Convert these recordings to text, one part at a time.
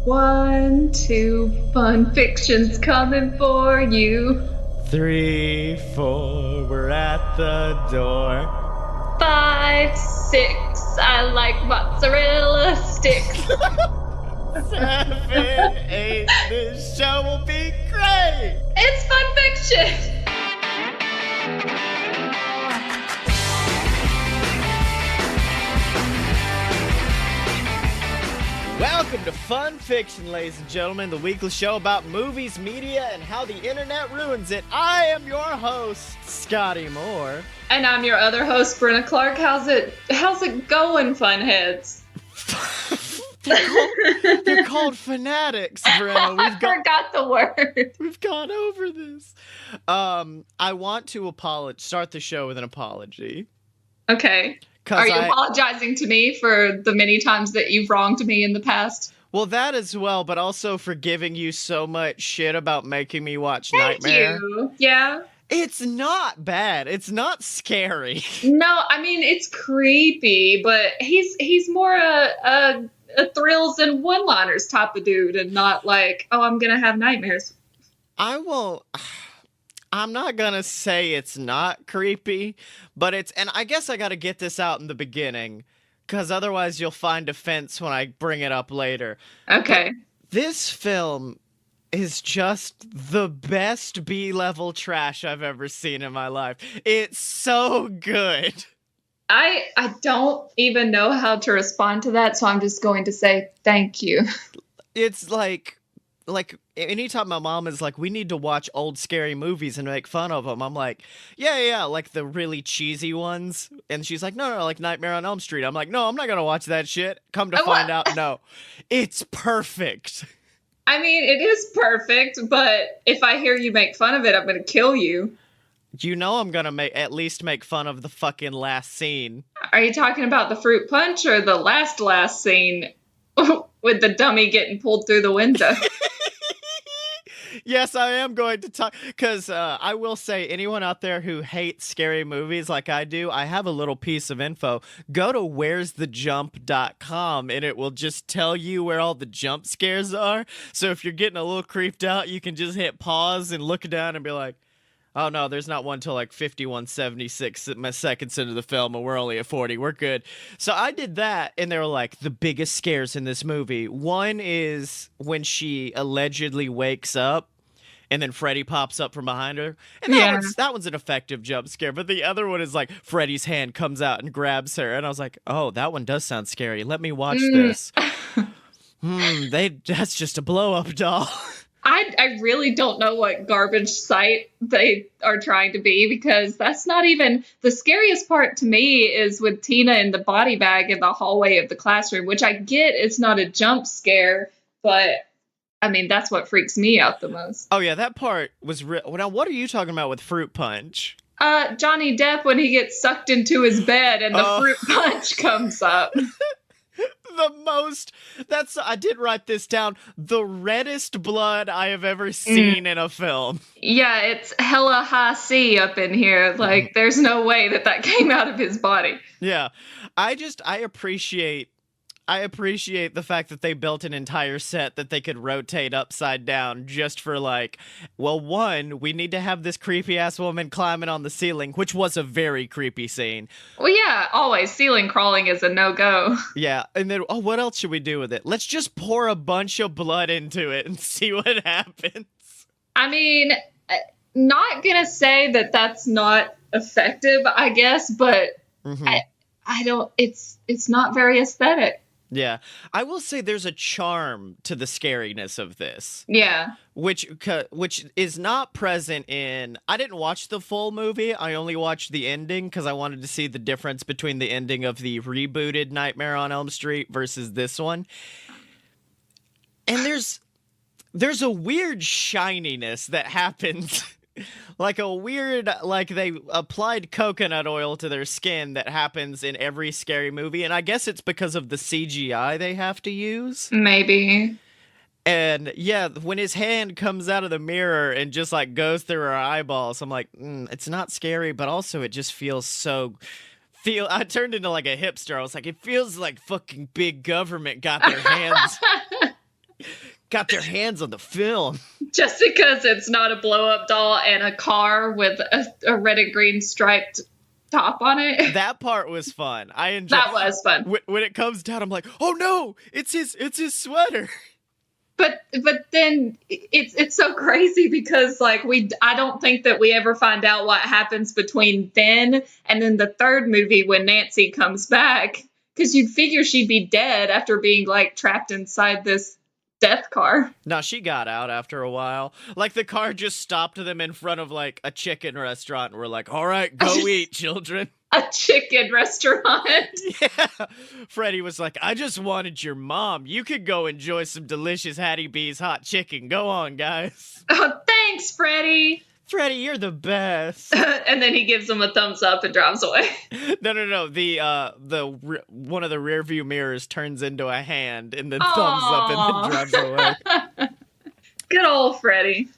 1, 2, fun fiction's coming for you. 3, 4, we're at the door. 5, 6, I like mozzarella sticks. 7, 8, this show will be great. It's fun fiction. Welcome to Fun Fiction, ladies and gentlemen, the weekly show about movies, media, and how the internet ruins it. I am your host, Scotty Moore. And I'm your other host, Brenna Clark. How's it going, funheads? They're called fanatics, Brenna. I forgot the word. We've gone over this. I want to start the show with an apology. Okay. Are you apologizing to me for the many times that you've wronged me in the past? Well, that as well, but also for giving you so much shit about making me watch Thank Nightmare. You. Yeah. It's not bad. It's not scary. No, I mean, it's creepy, but he's more a thrills and one-liners type of dude and not like, oh, I'm going to have nightmares. I'm not gonna say it's not creepy, but and I guess I gotta get this out in the beginning, because otherwise you'll find offense when I bring it up later. Okay. But this film is just the best B-level trash I've ever seen in my life. It's so good. I don't even know how to respond to that, so I'm just going to say thank you. It's like anytime my mom is like, we need to watch old scary movies and make fun of them, I'm like, yeah, like the really cheesy ones. And she's like, no, like Nightmare on Elm Street. I'm like, no, I'm not gonna watch that shit. Come to find out, no, it's perfect. I mean, it is perfect, but if I hear you make fun of it, I'm gonna kill you. You know I'm gonna at least make fun of the fucking last scene. Are you talking about the fruit punch or the last scene with the dummy getting pulled through the window? Yes, I am going to talk, because I will say, anyone out there who hates scary movies like I do, I have a little piece of info. Go to where'sthejump.com and it will just tell you where all the jump scares are. So if you're getting a little creeped out, you can just hit pause and look down and be like, oh no, there's not one till like 51:76 seconds into the film, and we're only at 40. We're good. So I did that, and they were like, the biggest scares in this movie. One is when she allegedly wakes up, and then Freddy pops up from behind her. And that one's an effective jump scare. But the other one is like Freddy's hand comes out and grabs her. And I was like, oh, that one does sound scary. Let me watch this. That's just a blow-up doll. I really don't know what garbage site they are trying to be, because that's not even the scariest part to me is with Tina in the body bag in the hallway of the classroom, which I get it's not a jump scare, but I mean, that's what freaks me out the most. Oh yeah, that part was real. Now, what are you talking about with fruit punch? Johnny Depp when he gets sucked into his bed and the fruit punch comes up. I did write this down, the reddest blood I have ever seen in a film. Yeah, it's hella high C up in here. Like, there's no way that came out of his body. Yeah, I appreciate the fact that they built an entire set that they could rotate upside down just for like, well, one, we need to have this creepy ass woman climbing on the ceiling, which was a very creepy scene. Well, yeah, always ceiling crawling is a no-go. Yeah, and then, what else should we do with it? Let's just pour a bunch of blood into it and see what happens. I mean, not gonna say that that's not effective, I guess, but I don't, it's not very aesthetic. Yeah, I will say there's a charm to the scariness of this. Yeah. Which is not present in... I didn't watch the full movie. I only watched the ending because I wanted to see the difference between the ending of the rebooted Nightmare on Elm Street versus this one. And there's a weird shininess that happens... like a weird, like they applied coconut oil to their skin that happens in every scary movie. And I guess it's because of the CGI they have to use. Maybe. And yeah, when his hand comes out of the mirror and just like goes through her eyeballs, I'm like, it's not scary, but also it just feels so... I turned into like a hipster. I was like, it feels like fucking big government got their hands... got their hands on the film. Just because it's not a blow-up doll and a car with a red and green striped top on it. That part was fun. I enjoyed. That was fun. When it comes down, I'm like, oh no, it's his sweater. But then it's so crazy because like I don't think that we ever find out what happens between then and then the third movie when Nancy comes back, because you'd figure she'd be dead after being like trapped inside this death car. No, she got out after a while. Like the car just stopped them in front of like a chicken restaurant and we're like, all right, go eat, children. A chicken restaurant. Yeah. Freddy was like, I just wanted your mom. You could go enjoy some delicious Hattie B's hot chicken. Go on, guys. Oh, thanks, Freddy. Freddy, you're the best. And then he gives him a thumbs up and drives away. No. The one of the rear view mirrors turns into a hand and then thumbs up and then drives away. Good old Freddy.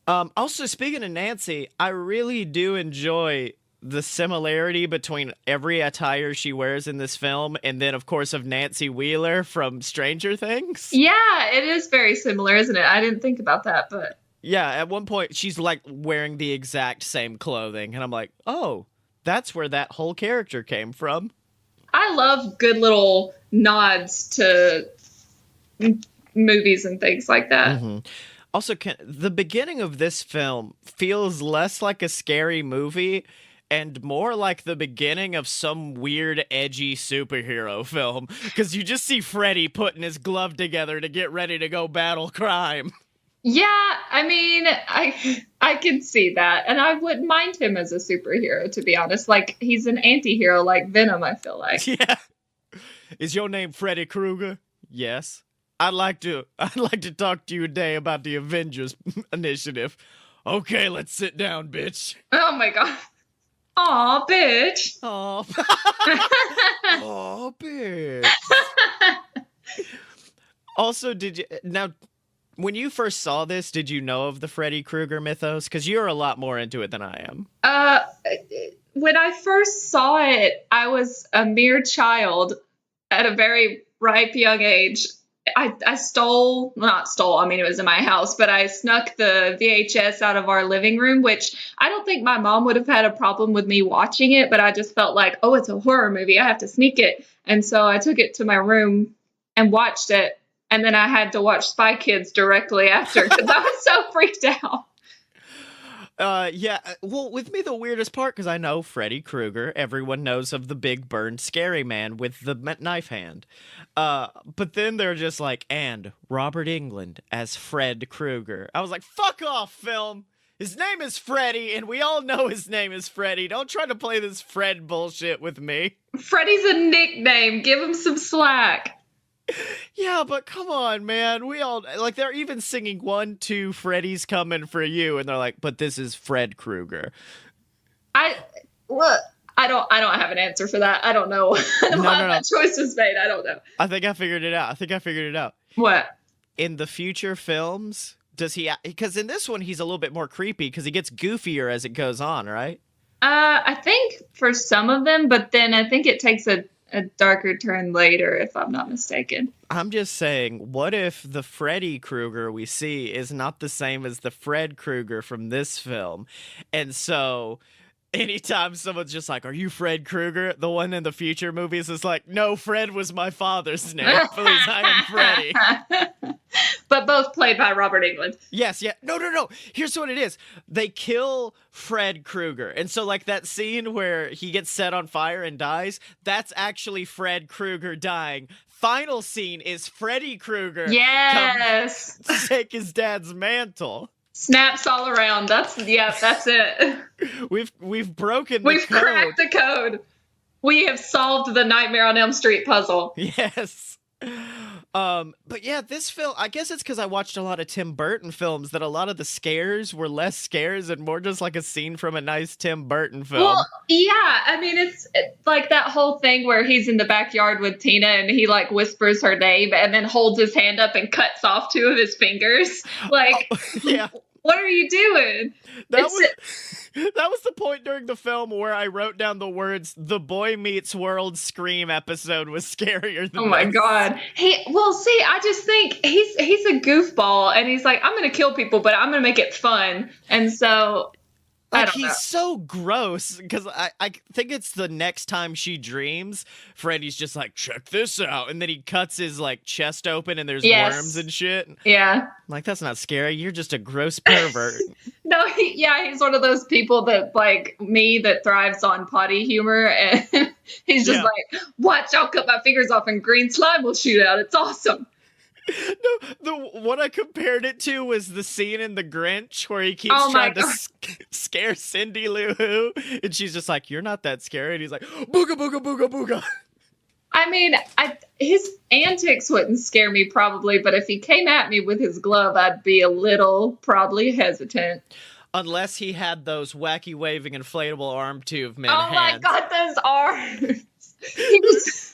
Also, speaking of Nancy, I really do enjoy the similarity between every attire she wears in this film and then, of course, of Nancy Wheeler from Stranger Things. Yeah, it is very similar, isn't it? I didn't think about that, but... Yeah, at one point, she's, like, wearing the exact same clothing, and I'm like, oh, that's where that whole character came from. I love good little nods to movies and things like that. Mm-hmm. Also, the beginning of this film feels less like a scary movie and more like the beginning of some weird, edgy superhero film. Because you just see Freddy putting his glove together to get ready to go battle crime. Yeah, I mean, I can see that. And I wouldn't mind him as a superhero, to be honest. Like, he's an anti-hero like Venom, I feel like. Yeah. Is your name Freddy Krueger? Yes. I'd like to talk to you today about the Avengers initiative. Okay, let's sit down, bitch. Oh my god. Aw, bitch. Aw. Aw, bitch. Also, when you first saw this, did you know of the Freddy Krueger mythos? Because you're a lot more into it than I am. When I first saw it, I was a mere child at a very ripe young age. I not stole, I mean, it was in my house, but I snuck the VHS out of our living room, which I don't think my mom would have had a problem with me watching it, but I just felt like, oh, it's a horror movie, I have to sneak it. And so I took it to my room and watched it, and then I had to watch Spy Kids directly after because I was so freaked out. Yeah, well, with me, the weirdest part, because I know Freddy Krueger, everyone knows of the big burned scary man with the knife hand. But then they're just like, and Robert Englund as Fred Krueger. I was like, fuck off, film. His name is Freddy, and we all know his name is Freddy. Don't try to play this Fred bullshit with me. Freddy's a nickname. Give him some slack. Yeah, but come on, man. We all, like, they're even singing 1, 2, Freddy's coming for you, and they're like, but this is Fred Krueger. I don't have an answer for that. I don't know. No. That choice was made. I don't know. I think I figured it out. What? In the future films, does he, because in this one, he's a little bit more creepy because he gets goofier as it goes on, right? I think for some of them, but then I think it takes a darker turn later, if I'm not mistaken. I'm just saying, what if the Freddy Krueger we see is not the same as the Fred Krueger from this film? And so anytime someone's just like, are you Fred Krueger? The one in the future movies is like, no, Fred was my father's name. Please, I am Freddy. But both played by Robert Englund. Yes, yeah. No. Here's what it is. They kill Fred Krueger. And so, like, that scene where he gets set on fire and dies, that's actually Fred Krueger dying. Final scene is Freddy Krueger. Yes. Take his dad's mantle. Snaps all around. That's it. We've broken the code. We've cracked the code. We have solved the Nightmare on Elm Street puzzle. Yes. But yeah, this film, I guess it's because I watched a lot of Tim Burton films that a lot of the scares were less scares and more just like a scene from a nice Tim Burton film. Well, yeah, I mean, it's like that whole thing where he's in the backyard with Tina and he like whispers her name and then holds his hand up and cuts off 2 of his fingers. Like, yeah. What are you doing? That was the point during the film where I wrote down the words "The Boy Meets World Scream" episode was scarier than Oh my this. God. I just think he's a goofball and he's like, I'm gonna kill people, but I'm gonna make it fun. And so I Like, don't know. he's so gross, because I think it's the next time she dreams, Freddy's just like, check this out, and then he cuts his, like, chest open and there's worms and shit. Yeah. I'm like, that's not scary, you're just a gross pervert. No, he's one of those people that, like me, that thrives on potty humor, and he's just like, watch, I'll cut my fingers off and green slime will shoot out. It's awesome. No, what I compared it to was the scene in The Grinch where he keeps trying to scare Cindy Lou Who, and she's just like, you're not that scary, and he's like, booga booga booga booga. I mean, his antics wouldn't scare me probably, but if he came at me with his glove, I'd be a little probably hesitant. Unless he had those wacky waving inflatable arm tube men hands. My God, those arms! He was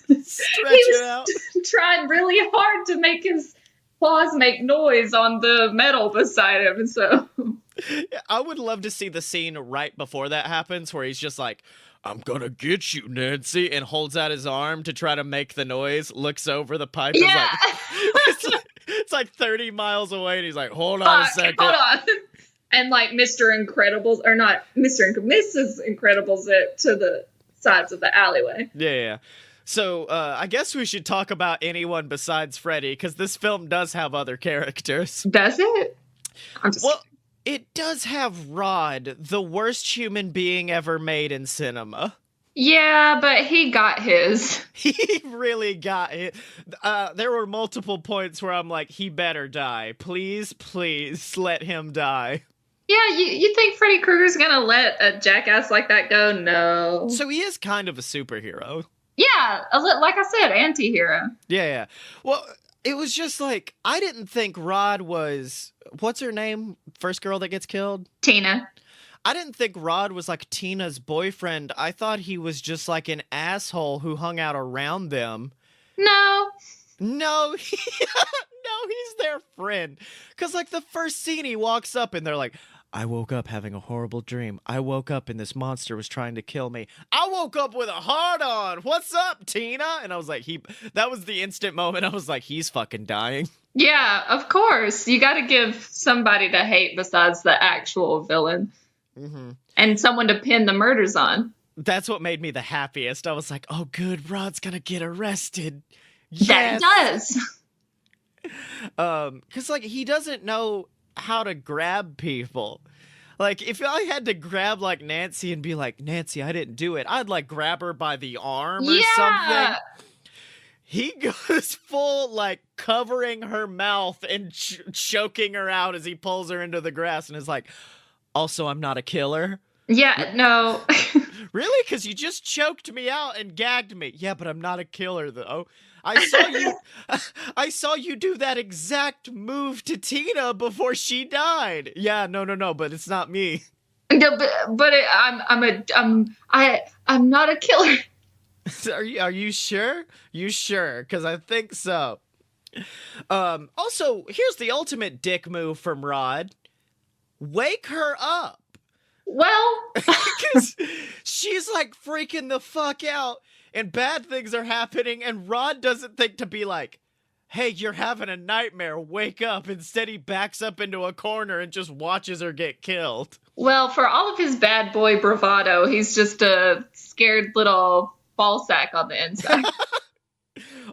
trying really hard to make his claws make noise on the metal beside him. So I would love to see the scene right before that happens where he's just like, I'm gonna get you, Nancy, and holds out his arm to try to make the noise, looks over the pipe, is like, it's like 30 miles away, and he's like, hold on a second. Hold on. And like Mr. Incredibles, or not Mrs. Incredibles it to the sides of the alleyway. Yeah. So I guess we should talk about anyone besides Freddy, because this film does have other characters. Does it? It does have Rod, the worst human being ever made in cinema. Yeah, but he got his. He really got it. There were multiple points where I'm like, he better die. Please, please let him die. Yeah, you think Freddy Krueger's gonna let a jackass like that go? No. So he is kind of a superhero. Yeah, like I said, anti-hero. Yeah. Well, it was just like, I didn't think Rod was, what's her name? First girl that gets killed? Tina. I didn't think Rod was like Tina's boyfriend. I thought he was just like an asshole who hung out around them. No, he's their friend. Because like the first scene, he walks up and they're like, I woke up having a horrible dream. I woke up and this monster was trying to kill me. I woke up with a heart on. What's up, Tina? And I was like, that was the instant moment. I was like, he's fucking dying. Yeah, of course. You got to give somebody to hate besides the actual villain. Mm-hmm. And someone to pin the murders on. That's what made me the happiest. I was like, oh, good. Rod's going to get arrested. Yes. That does. Because like he doesn't know how to grab people. Like if I had to grab like Nancy and be like, Nancy, I didn't do it, I'd like grab her by the arm or something. He goes full like covering her mouth and choking her out as he pulls her into the grass and is like, also, I'm not a killer. Yeah, no. Really? Because you just choked me out and gagged me. Yeah, but I'm not a killer though. I saw you do that exact move to Tina before she died. Yeah, no, but it's not me. No, but I'm not a killer. Are you sure? You sure? Because I think so. Also, here's the ultimate dick move from Rod. Wake her up. Well, because she's like freaking the fuck out. And bad things are happening, and Rod doesn't think to be like, hey, you're having a nightmare, wake up. Instead, he backs up into a corner and just watches her get killed. Well, for all of his bad boy bravado, he's just a scared little ball sack on the inside.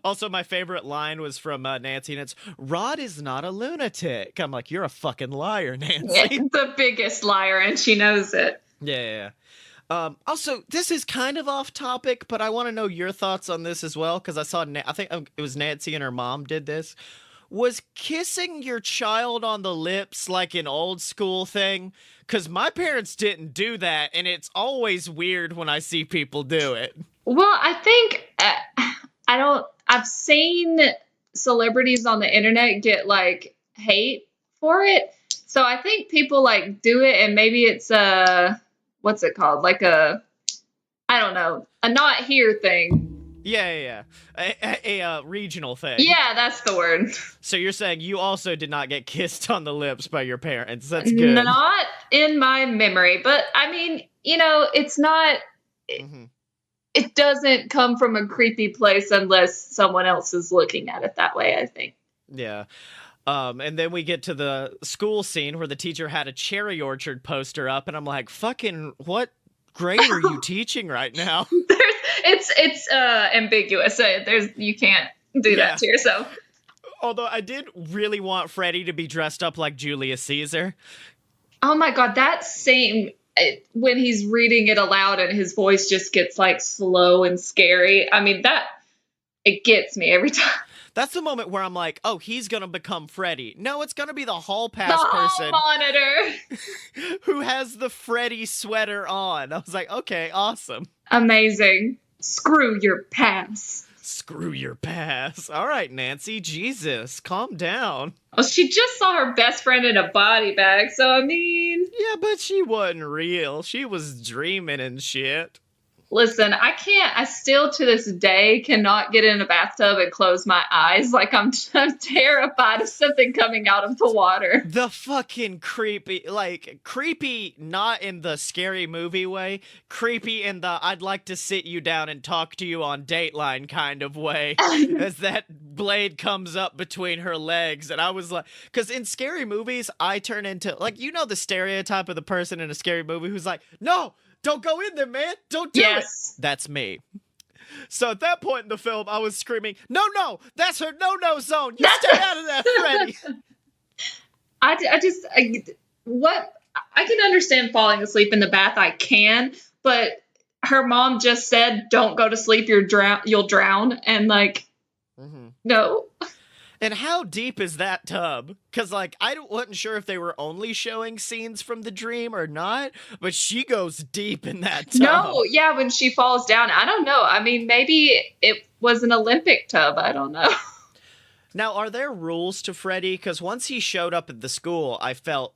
Also, my favorite line was from Nancy, and it's, Rod is not a lunatic. I'm like, you're a fucking liar, Nancy. Yeah, the biggest liar, and she knows it. Yeah. Also, this is kind of off topic, but I want to know your thoughts on this as well, because I think it was Nancy and her mom did this. Was kissing your child on the lips like an old school thing? Because my parents didn't do that, and it's always weird when I see people do it. Well, I think, I've seen celebrities on the internet get like hate for it. So I think people like do it, and maybe it's what's it called? Like a not here thing. Yeah. A regional thing. Yeah, that's the word. So you're saying you also did not get kissed on the lips by your parents. That's good. Not in my memory, but I mean, it's not. Hmm. It doesn't come from a creepy place unless someone else is looking at it that way, I think. Yeah. And then we get to the school scene where the teacher had a cherry orchard poster up, and I'm like, fucking, what grade are you teaching right now? It's ambiguous. You can't do Yeah. that to yourself. Although I did really want Freddy to be dressed up like Julius Caesar. Oh my god, that scene when he's reading it aloud and his voice just gets like slow and scary. I mean, that it gets me every time. That's the moment where I'm like, oh, he's gonna become Freddy. No, it's gonna be the hall The pass person hall monitor. who has the Freddy sweater on. I was like, okay, awesome. Amazing. Screw your pass. Screw your pass. All right, Nancy, Jesus, calm down. Well, she just saw her best friend in a body bag, so I mean, Yeah, but she wasn't real. She was dreaming and shit. listen, I still to this day cannot get in a bathtub and close my eyes. Like I'm terrified of something coming out of the water. The fucking creepy, not in the scary movie way, creepy in the I'd like to sit you down and talk to you on Dateline kind of way, as that blade comes up between her legs. And I was like, because in scary movies, I turn into, like, the stereotype of the person in a scary movie who's like, no, don't go in there, man. Don't do it. That's me. So at that point in the film, I was screaming, no, that's her no zone. You stay out of that, Freddy. I can understand falling asleep in the bath. I can, but her mom just said, don't go to sleep. You'll drown. And like, no. And how deep is that tub? Because, like, I wasn't sure if they were only showing scenes from the dream or not, but she goes deep in that tub. No, yeah, when she falls down, I don't know. I mean, maybe it was an Olympic tub. I don't know. Now, are there rules to Freddy? Because once he showed up at the school, I felt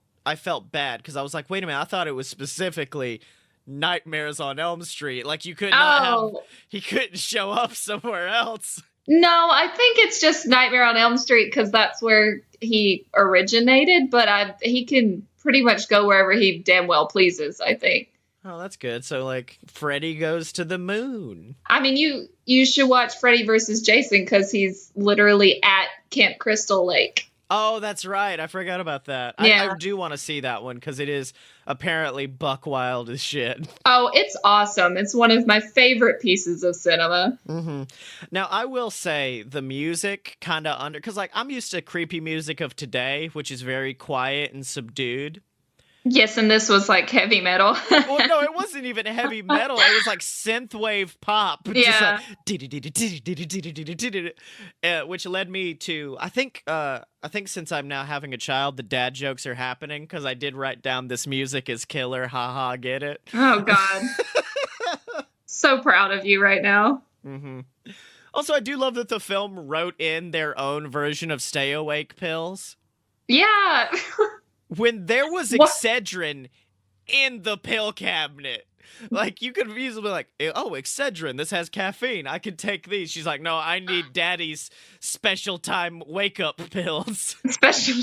bad because I was like, wait a minute, I thought it was specifically Nightmares on Elm Street. Like, you could not he couldn't show up somewhere else. No, I think it's just Nightmare on Elm Street because that's where he originated, but he can pretty much go wherever he damn well pleases, I think. Oh, that's good. So, like, Freddy goes to the moon. I mean, you should watch Freddy versus Jason because he's literally at Camp Crystal Lake. Oh, that's right. I forgot about that. Yeah. I do want to see that one because it is apparently buck wild as shit. Oh, it's awesome. It's one of my favorite pieces of cinema. Mm-hmm. Now, I will say the music kind of because, like, I'm used to creepy music of today, which is very quiet and subdued. Yes, and this was like heavy metal. Well, no, it wasn't even heavy metal. It was like synthwave pop. Yeah. Just like, which led me to, I think since I'm now having a child, the dad jokes are happening because I did write down this music is killer. Haha, get it? Oh, God. So proud of you right now. Mm-hmm. Also, I do love that the film wrote in their own version of stay awake pills. Yeah. When there was Excedrin in the pill cabinet, like, you could easily be like, oh, Excedrin, this has caffeine. I could take these. She's like, no, I need daddy's special time wake up pills. Special.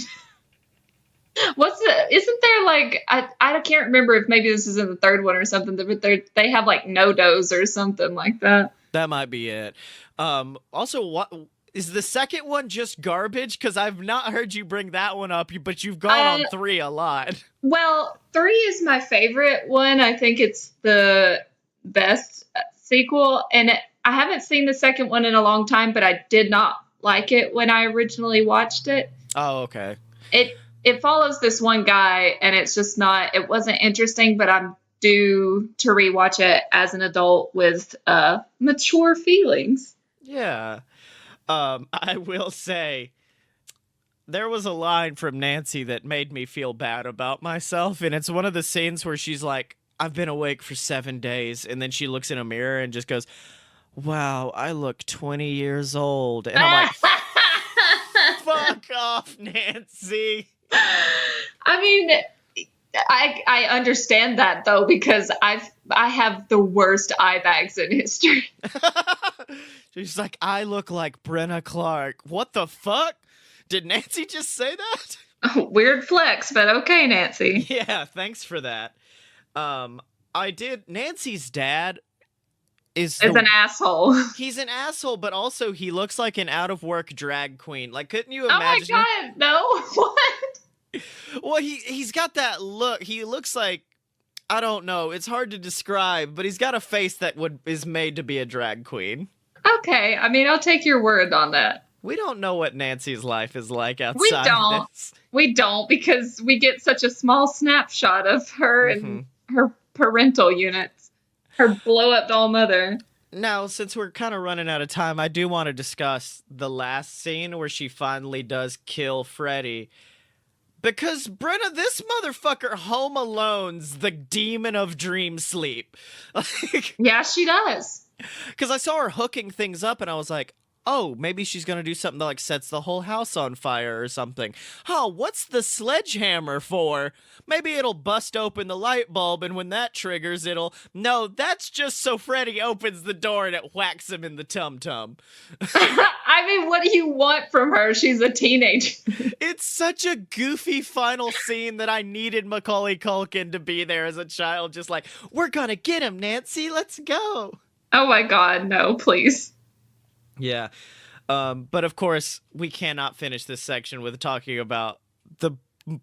Isn't there like, I can't remember if maybe this is in the third one or something, but they have like no-dos or something like that. That might be it. Also, what is the second one just garbage? Because I've not heard you bring that one up, but you've gone on 3 a lot. Well, 3 is my favorite one. I think it's the best sequel. And I haven't seen the second one in a long time, but I did not like it when I originally watched it. Oh, okay. It follows this one guy, and it's just not, it wasn't interesting, but I'm due to rewatch it as an adult with mature feelings. Yeah. I will say, there was a line from Nancy that made me feel bad about myself, and it's one of the scenes where she's like, I've been awake for 7 days, and then she looks in a mirror and just goes, wow, I look 20 years old. And I'm like, fuck off, Nancy. I mean, I understand that though, because I have the worst eye bags in history. She's like, I look like Brenna Clark. What the fuck? Did Nancy just say that? Weird flex, but okay, Nancy. Yeah, thanks for that. I did. Nancy's dad is Is an asshole. He's an asshole, but also he looks like an out of work drag queen. Like, couldn't you Oh my imagine? god, no. What? Well, he's got that look. He looks like, I don't know. It's hard to describe, but he's got a face that is made to be a drag queen. Okay, I mean, I'll take your word on that. We don't know what Nancy's life is like outside of this. We don't, because we get such a small snapshot of her and her parental units. Her blow-up doll mother. Now, since we're kind of running out of time, I do want to discuss the last scene where she finally does kill Freddy. Because, Brenna, this motherfucker Home Alone's the demon of dream sleep. Like, yeah, she does. Because I saw her hooking things up, and I was like, oh, maybe she's going to do something that, like, sets the whole house on fire or something. Oh, what's the sledgehammer for? Maybe it'll bust open the light bulb, and when that triggers, it'll... No, that's just so Freddy opens the door and it whacks him in the tum-tum. I mean, what do you want from her? She's a teenager. It's such a goofy final scene that I needed Macaulay Culkin to be there as a child, just like, we're gonna get him, Nancy, let's go. Oh my god, no, please. Yeah. But of course, we cannot finish this section with talking about the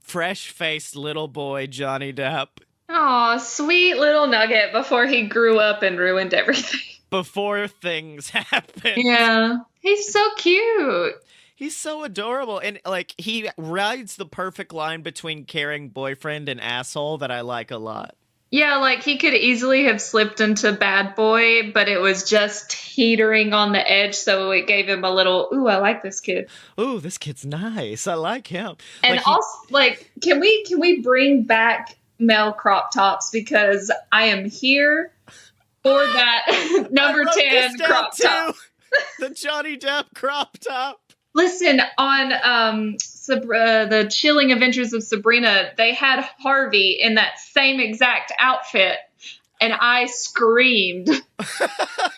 fresh-faced little boy, Johnny Depp. Aw, sweet little nugget before he grew up and ruined everything. Before things happen. Yeah. He's so cute. He's so adorable. And, like, he rides the perfect line between caring boyfriend and asshole that I like a lot. Yeah, like, he could easily have slipped into bad boy, but it was just teetering on the edge, so it gave him a little, ooh, I like this kid. Ooh, this kid's nice. I like him. And like also, like, can we bring back male crop tops? Because I am here for that number 10 crop top. The Johnny Depp crop top. Listen, on the Chilling Adventures of Sabrina, they had Harvey in that same exact outfit, and I screamed.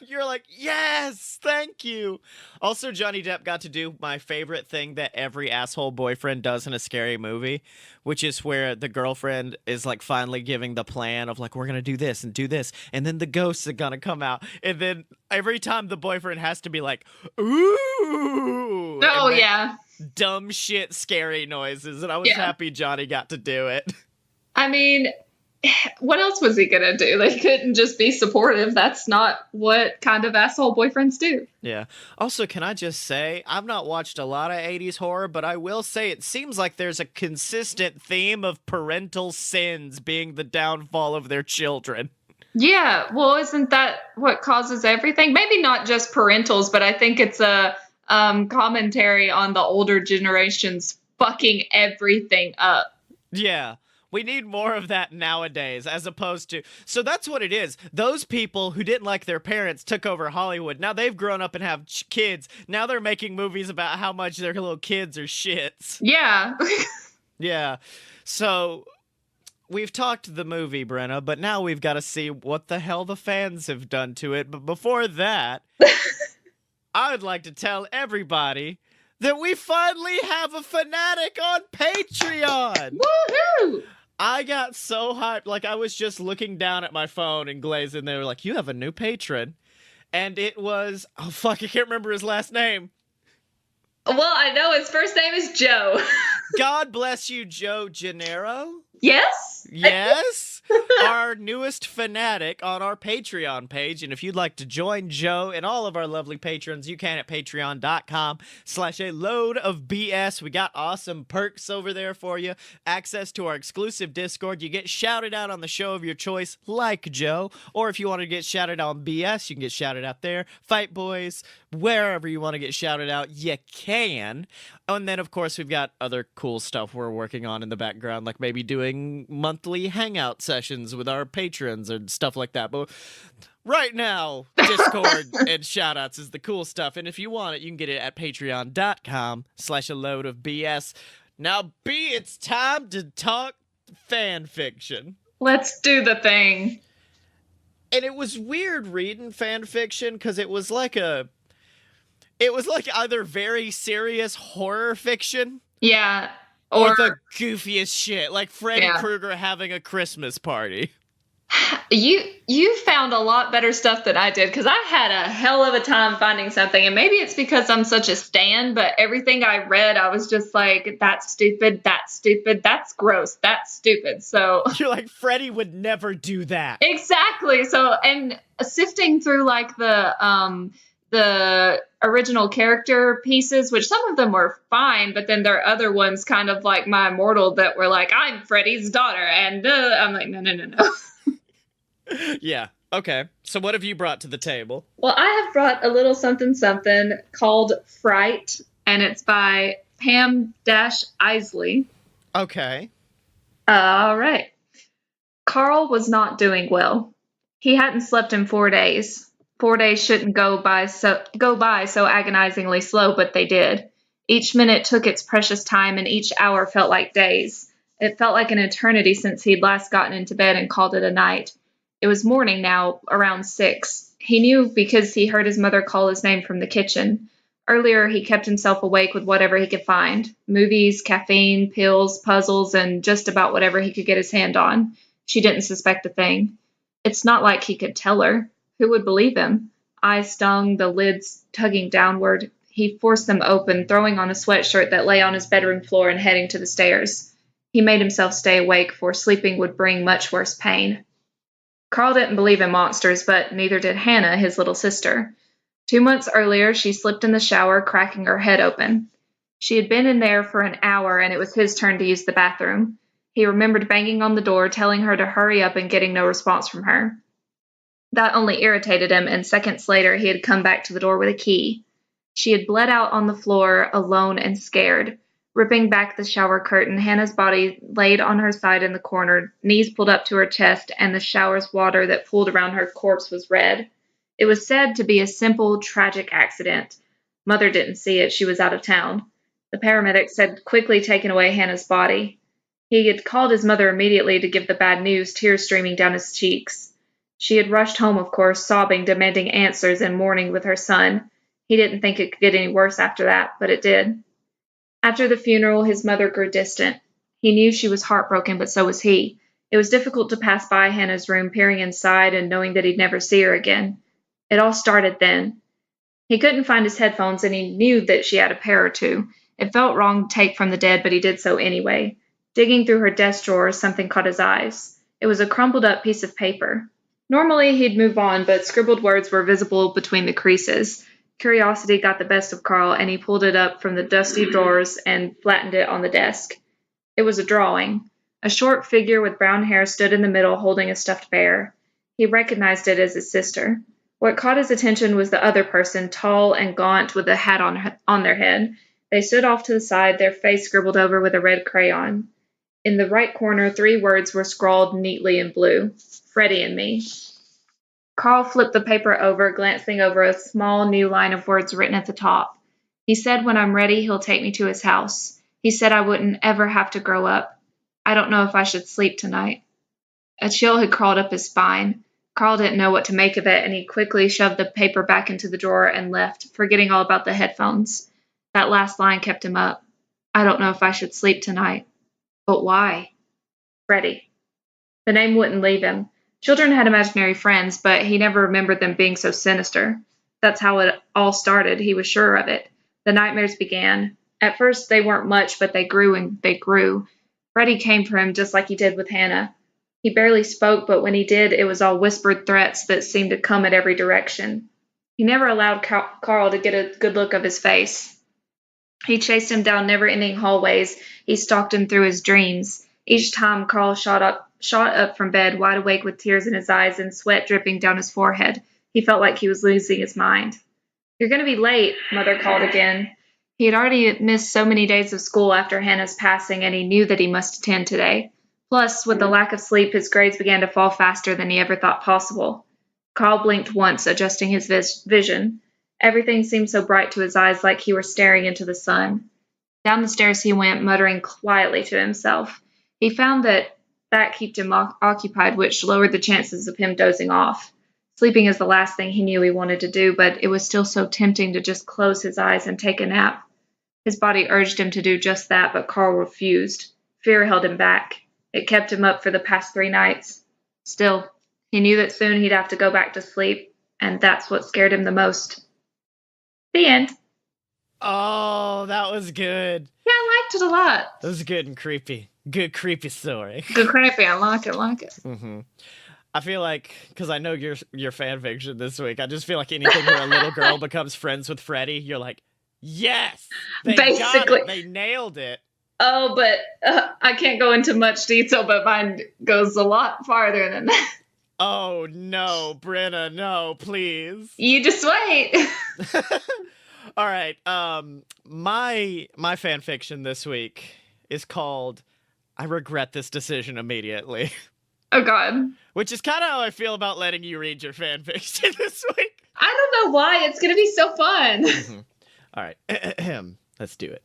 You're like, yes, thank you. Also, Johnny Depp got to do my favorite thing that every asshole boyfriend does in a scary movie, which is where the girlfriend is like finally giving the plan of like, we're going to do this, and then the ghosts are going to come out. And then every time the boyfriend has to be like, ooh. Oh, yeah. Dumb shit, scary noises. And I was happy Johnny got to do it. I mean, what else was he gonna do? They couldn't just be supportive. That's not what kind of asshole boyfriends do. Yeah. Also, can I just say, I've not watched a lot of 80s horror, but I will say it seems like there's a consistent theme of parental sins being the downfall of their children. Yeah, well, isn't that what causes everything? Maybe not just parentals, but I think it's a commentary on the older generations fucking everything up. Yeah. We need more of that nowadays, as opposed to... So that's what it is. Those people who didn't like their parents took over Hollywood. Now they've grown up and have kids. Now they're making movies about how much their little kids are shits. Yeah. Yeah. So we've talked the movie, Brenna, but now we've got to see what the hell the fans have done to it. But before that, I would like to tell everybody that we finally have a fanatic on Patreon. Woohoo! I got so hyped. Like, I was just looking down at my phone and glazing. They were like, you have a new patron. And it was, oh, fuck, I can't remember his last name. Well, I know his first name is Joe. God bless you, Joe Gennaro. Yes? Yes. Our newest fanatic on our Patreon page. And if you'd like to join Joe and all of our lovely patrons, you can at patreon.com/a-load-of-BS. We got awesome perks over there for you. Access to our exclusive Discord. You get shouted out on the show of your choice, like Joe. Or if you want to get shouted out on BS, you can get shouted out there. Fight Boys, wherever you want to get shouted out, you can. And then, of course, we've got other cool stuff we're working on in the background, like maybe doing monthly hangout sessions with our patrons and stuff like that. But right now, Discord and shoutouts is the cool stuff. And if you want it, you can get it at patreon.com/a-load-of-BS. Now, B, it's time to talk fan fiction. Let's do the thing. And it was weird reading fan fiction because it was like either very serious horror fiction, Yeah. or the goofiest shit, like Freddy Yeah. Krueger having a Christmas party. You found a lot better stuff than I did, because I had a hell of a time finding something, and maybe it's because I'm such a stan, but everything I read, I was just like, that's stupid, that's gross, that's stupid. So You're like, Freddy would never do that. exactly. So, and sifting through like the original character pieces, which some of them were fine, but then there are other ones, kind of like My Immortal, that were like, I'm Freddy's daughter, and I'm like, no. Yeah. Okay. So what have you brought to the table? Well, I have brought a little something called Fright, and it's by Pam-Isley. Okay. All right. Carl was not doing well. He hadn't slept in 4 days. 4 days shouldn't go by so agonizingly slow, but they did. Each minute took its precious time, and each hour felt like days. It felt like an eternity since he'd last gotten into bed and called it a night. It was morning now, around 6. He knew because he heard his mother call his name from the kitchen. Earlier, he kept himself awake with whatever he could find: movies, caffeine, pills, puzzles, and just about whatever he could get his hand on. She didn't suspect a thing. It's not like he could tell her. Who would believe him? Eyes stung, the lids tugging downward. He forced them open, throwing on a sweatshirt that lay on his bedroom floor and heading to the stairs. He made himself stay awake, for sleeping would bring much worse pain. Carl didn't believe in monsters, but neither did Hannah, his little sister. 2 months earlier, she slipped in the shower, cracking her head open. She had been in there for an hour, and it was his turn to use the bathroom. He remembered banging on the door, telling her to hurry up, and getting no response from her. That only irritated him, and seconds later he had come back to the door with a key. She had bled out on the floor, alone and scared. Ripping back the shower curtain, Hannah's body laid on her side in the corner, knees pulled up to her chest, and the shower's water that pooled around her corpse was red. It was said to be a simple, tragic accident. Mother didn't see it. She was out of town. The paramedics had quickly taken away Hannah's body. He had called his mother immediately to give the bad news, tears streaming down his cheeks. She had rushed home, of course, sobbing, demanding answers, and mourning with her son. He didn't think it could get any worse after that, but it did. After the funeral, his mother grew distant. He knew she was heartbroken, but so was he. It was difficult to pass by Hannah's room, peering inside and knowing that he'd never see her again. It all started then. He couldn't find his headphones, and he knew that she had a pair or two. It felt wrong to take from the dead, but he did so anyway. Digging through her desk drawer, something caught his eyes. It was a crumpled up piece of paper. Normally, he'd move on, but scribbled words were visible between the creases. Curiosity got the best of Carl, and he pulled it up from the dusty drawers and flattened it on the desk. It was a drawing. A short figure with brown hair stood in the middle, holding a stuffed bear. He recognized it as his sister. What caught his attention was the other person, tall and gaunt, with a hat on their head. They stood off to the side, their face scribbled over with a red crayon. In the right corner, 3 words were scrawled neatly in blue: Freddy and me. Carl flipped the paper over, glancing over a small new line of words written at the top. He said when I'm ready, he'll take me to his house. He said I wouldn't ever have to grow up. I don't know if I should sleep tonight. A chill had crawled up his spine. Carl didn't know what to make of it, and he quickly shoved the paper back into the drawer and left, forgetting all about the headphones. That last line kept him up. I don't know if I should sleep tonight. But why? Freddy. The name wouldn't leave him. Children had imaginary friends, but he never remembered them being so sinister. That's how it all started. He was sure of it. The nightmares began. At first, they weren't much, but they grew and they grew. Freddy came for him just like he did with Hannah. He barely spoke, but when he did, it was all whispered threats that seemed to come at every direction. He never allowed Carl to get a good look of his face. He chased him down never-ending hallways. He stalked him through his dreams. Each time, Carl shot up from bed, wide awake with tears in his eyes and sweat dripping down his forehead. He felt like he was losing his mind. You're going to be late, Mother called again. He had already missed so many days of school after Hannah's passing, and he knew that he must attend today. Plus, with the lack of sleep, his grades began to fall faster than he ever thought possible. Carl blinked once, adjusting his vision. Everything seemed so bright to his eyes, like he were staring into the sun. Down the stairs he went, muttering quietly to himself. He found that That kept him occupied, which lowered the chances of him dozing off. Sleeping is the last thing he knew he wanted to do, but it was still so tempting to just close his eyes and take a nap. His body urged him to do just that, but Carl refused. Fear held him back. It kept him up for the past 3 nights. Still, he knew that soon he'd have to go back to sleep, and that's what scared him the most. The end. Oh, that was good. Yeah, I liked it a lot. That was good and creepy. Good creepy story. Good creepy. I like it. Mm-hmm. I feel like, because I know your fan fiction this week, I just feel like anything where a little girl becomes friends with Freddy, you're like, yes! They got it. They nailed it. Oh, but I can't go into much detail, but mine goes a lot farther than that. Oh, no, Brenna, no, please. You just wait. All right, my fan fiction this week is called I Regret This Decision Immediately. Oh, God. Which is kind of how I feel about letting you read your fan fiction this week. I don't know why. It's going to be so fun. Mm-hmm. All right, let's do it.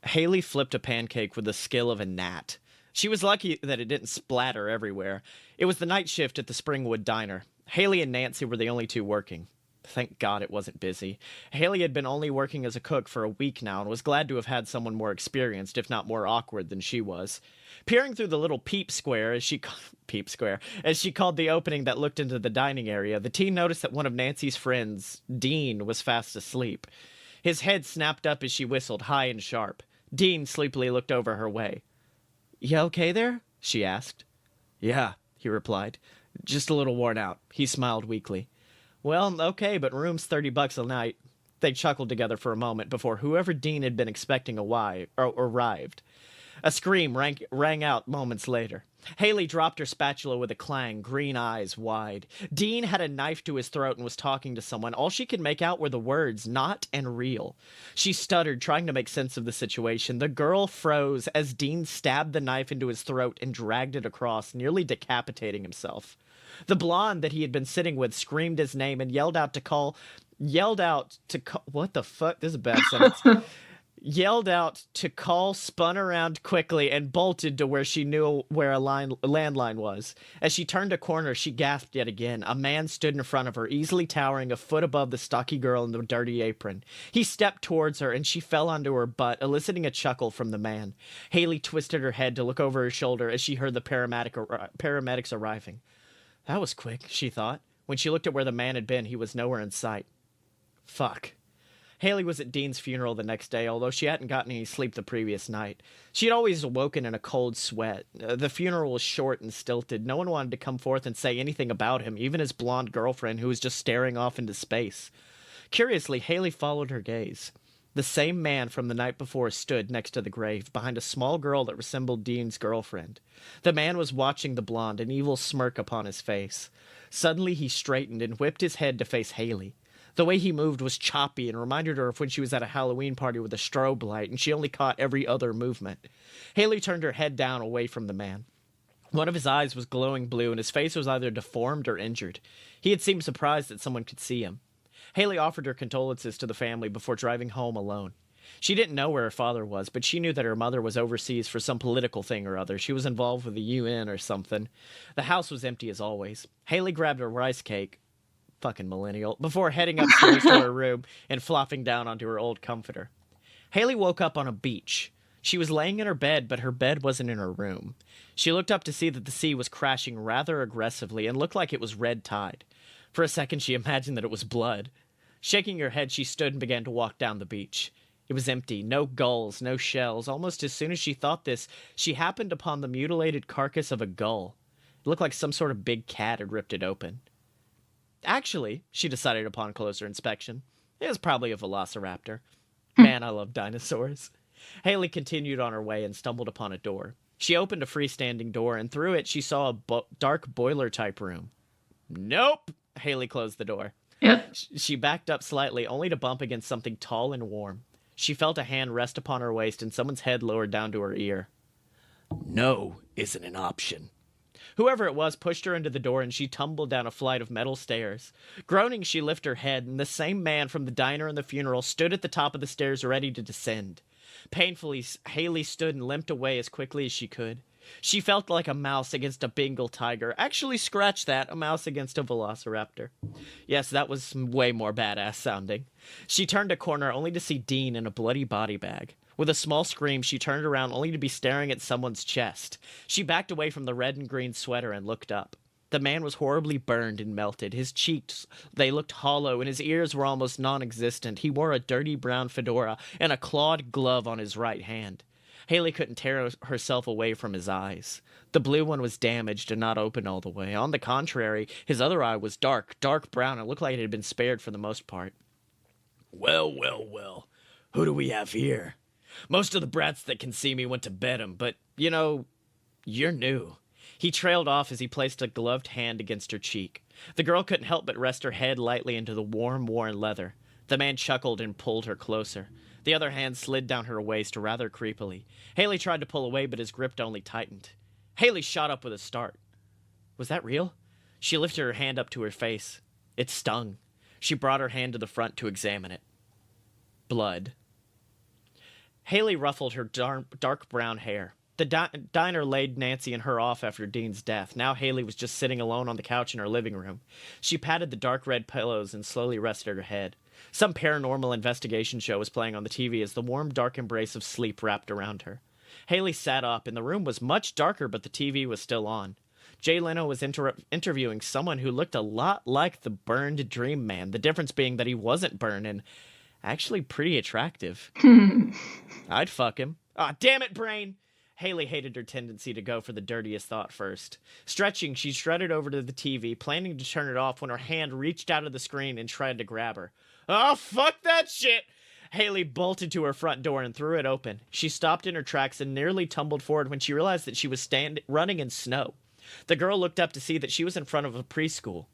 Haley flipped a pancake with the skill of a gnat. She was lucky that it didn't splatter everywhere. It was the night shift at the Springwood Diner. Haley and Nancy were the only two working. Thank God it wasn't busy. Haley had been only working as a cook for a week now and was glad to have had someone more experienced, if not more awkward, than she was. Peering through the little peep square, as she called the opening that looked into the dining area, the teen noticed that one of Nancy's friends, Dean, was fast asleep. His head snapped up as she whistled, high and sharp. Dean sleepily looked over her way. "You okay there?" she asked. "Yeah," he replied. "Just a little worn out." He smiled weakly. "Well, okay, but room's $30 a night." They chuckled together for a moment before whoever Dean had been expecting arrived. A scream rang out moments later. Haley dropped her spatula with a clang, green eyes wide. Dean had a knife to his throat and was talking to someone. All she could make out were the words, "not" and "real." She stuttered, trying to make sense of the situation. The girl froze as Dean stabbed the knife into his throat and dragged it across, nearly decapitating himself. The blonde that he had been sitting with screamed his name and yelled out to call, what the fuck? This is a bad sentence. Yelled out to call, spun around quickly, and bolted to where she knew where a landline was. As she turned a corner, she gasped yet again. A man stood in front of her, easily towering a foot above the stocky girl in the dirty apron. He stepped towards her, and she fell onto her butt, eliciting a chuckle from the man. Haley twisted her head to look over her shoulder as she heard the paramedics arriving. That was quick, she thought. When she looked at where the man had been, he was nowhere in sight. Fuck. Haley was at Dean's funeral the next day, although she hadn't gotten any sleep the previous night. She had always awoken in a cold sweat. The funeral was short and stilted. No one wanted to come forth and say anything about him, even his blonde girlfriend, who was just staring off into space. Curiously, Haley followed her gaze. The same man from the night before stood next to the grave, behind a small girl that resembled Dean's girlfriend. The man was watching the blonde, an evil smirk upon his face. Suddenly he straightened and whipped his head to face Haley. The way he moved was choppy and reminded her of when she was at a Halloween party with a strobe light, and she only caught every other movement. Haley turned her head down away from the man. One of his eyes was glowing blue, and his face was either deformed or injured. He had seemed surprised that someone could see him. Haley offered her condolences to the family before driving home alone. She didn't know where her father was, but she knew that her mother was overseas for some political thing or other. She was involved with the UN or something. The house was empty as always. Haley grabbed a rice cake, fucking millennial, before heading upstairs to her room and flopping down onto her old comforter. Haley woke up on a beach. She was laying in her bed, but her bed wasn't in her room. She looked up to see that the sea was crashing rather aggressively and looked like it was red tide. For a second, she imagined that it was blood. Shaking her head, she stood and began to walk down the beach. It was empty, no gulls, no shells. Almost as soon as she thought this, she happened upon the mutilated carcass of a gull. It looked like some sort of big cat had ripped it open. Actually, she decided upon closer inspection, it was probably a velociraptor. Man, I love dinosaurs. Haley continued on her way and stumbled upon a door. She opened a freestanding door, and through it she saw a dark boiler-type room. Nope! Haley closed the door. Yep. She backed up slightly, only to bump against something tall and warm. She felt a hand rest upon her waist and someone's head lowered down to her ear. No isn't an option. Whoever it was pushed her into the door, and she tumbled down a flight of metal stairs. Groaning, she lifted her head, and the same man from the diner and the funeral stood at the top of the stairs ready to descend. Painfully, Haley stood and limped away as quickly as she could. She felt like a mouse against a Bengal tiger. Actually, scratch that, a mouse against a velociraptor. Yes, that was way more badass sounding. She turned a corner only to see Dean in a bloody body bag. With a small scream, she turned around only to be staring at someone's chest. She backed away from the red and green sweater and looked up. The man was horribly burned and melted. His cheeks, they looked hollow, and his ears were almost non-existent. He wore a dirty brown fedora and a clawed glove on his right hand. Haley couldn't tear herself away from his eyes. The blue one was damaged and not open all the way. On the contrary, his other eye was dark brown, and looked like it had been spared for the most part. Well, well, well. Who do we have here? Most of the brats that can see me went to bed 'em, but, you're new. He trailed off as he placed a gloved hand against her cheek. The girl couldn't help but rest her head lightly into the warm, worn leather. The man chuckled and pulled her closer. The other hand slid down her waist rather creepily. Haley tried to pull away, but his grip only tightened. Haley shot up with a start. Was that real? She lifted her hand up to her face. It stung. She brought her hand to the front to examine it. Blood. Haley ruffled her dark brown hair. The diner laid Nancy and her off after Dean's death. Now Haley was just sitting alone on the couch in her living room. She patted the dark red pillows and slowly rested her head. Some paranormal investigation show was playing on the TV as the warm, dark embrace of sleep wrapped around her. Haley sat up, and the room was much darker, but the TV was still on. Jay Leno was interviewing someone who looked a lot like the burned dream man, the difference being that he wasn't burned and actually pretty attractive. I'd fuck him. Ah, damn it, brain! Haley hated her tendency to go for the dirtiest thought first. Stretching, she strutted over to the TV, planning to turn it off when her hand reached out of the screen and tried to grab her. Oh, fuck that shit! Haley bolted to her front door and threw it open. She stopped in her tracks and nearly tumbled forward when she realized that she was running in snow. The girl looked up to see that she was in front of a preschool.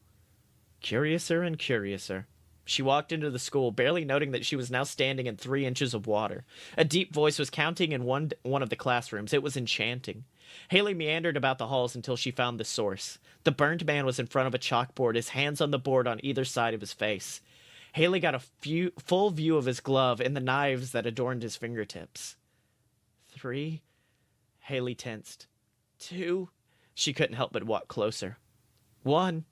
Curiouser and curiouser. She walked into the school, barely noting that she was now standing in 3 inches of water. A deep voice was counting in one of the classrooms. It was enchanting. Haley meandered about the halls until she found the source. The burned man was in front of a chalkboard, his hands on the board on either side of his face. Haley got a full view of his glove and the knives that adorned his fingertips. 3. Haley tensed. 2. She couldn't help but walk closer. 1.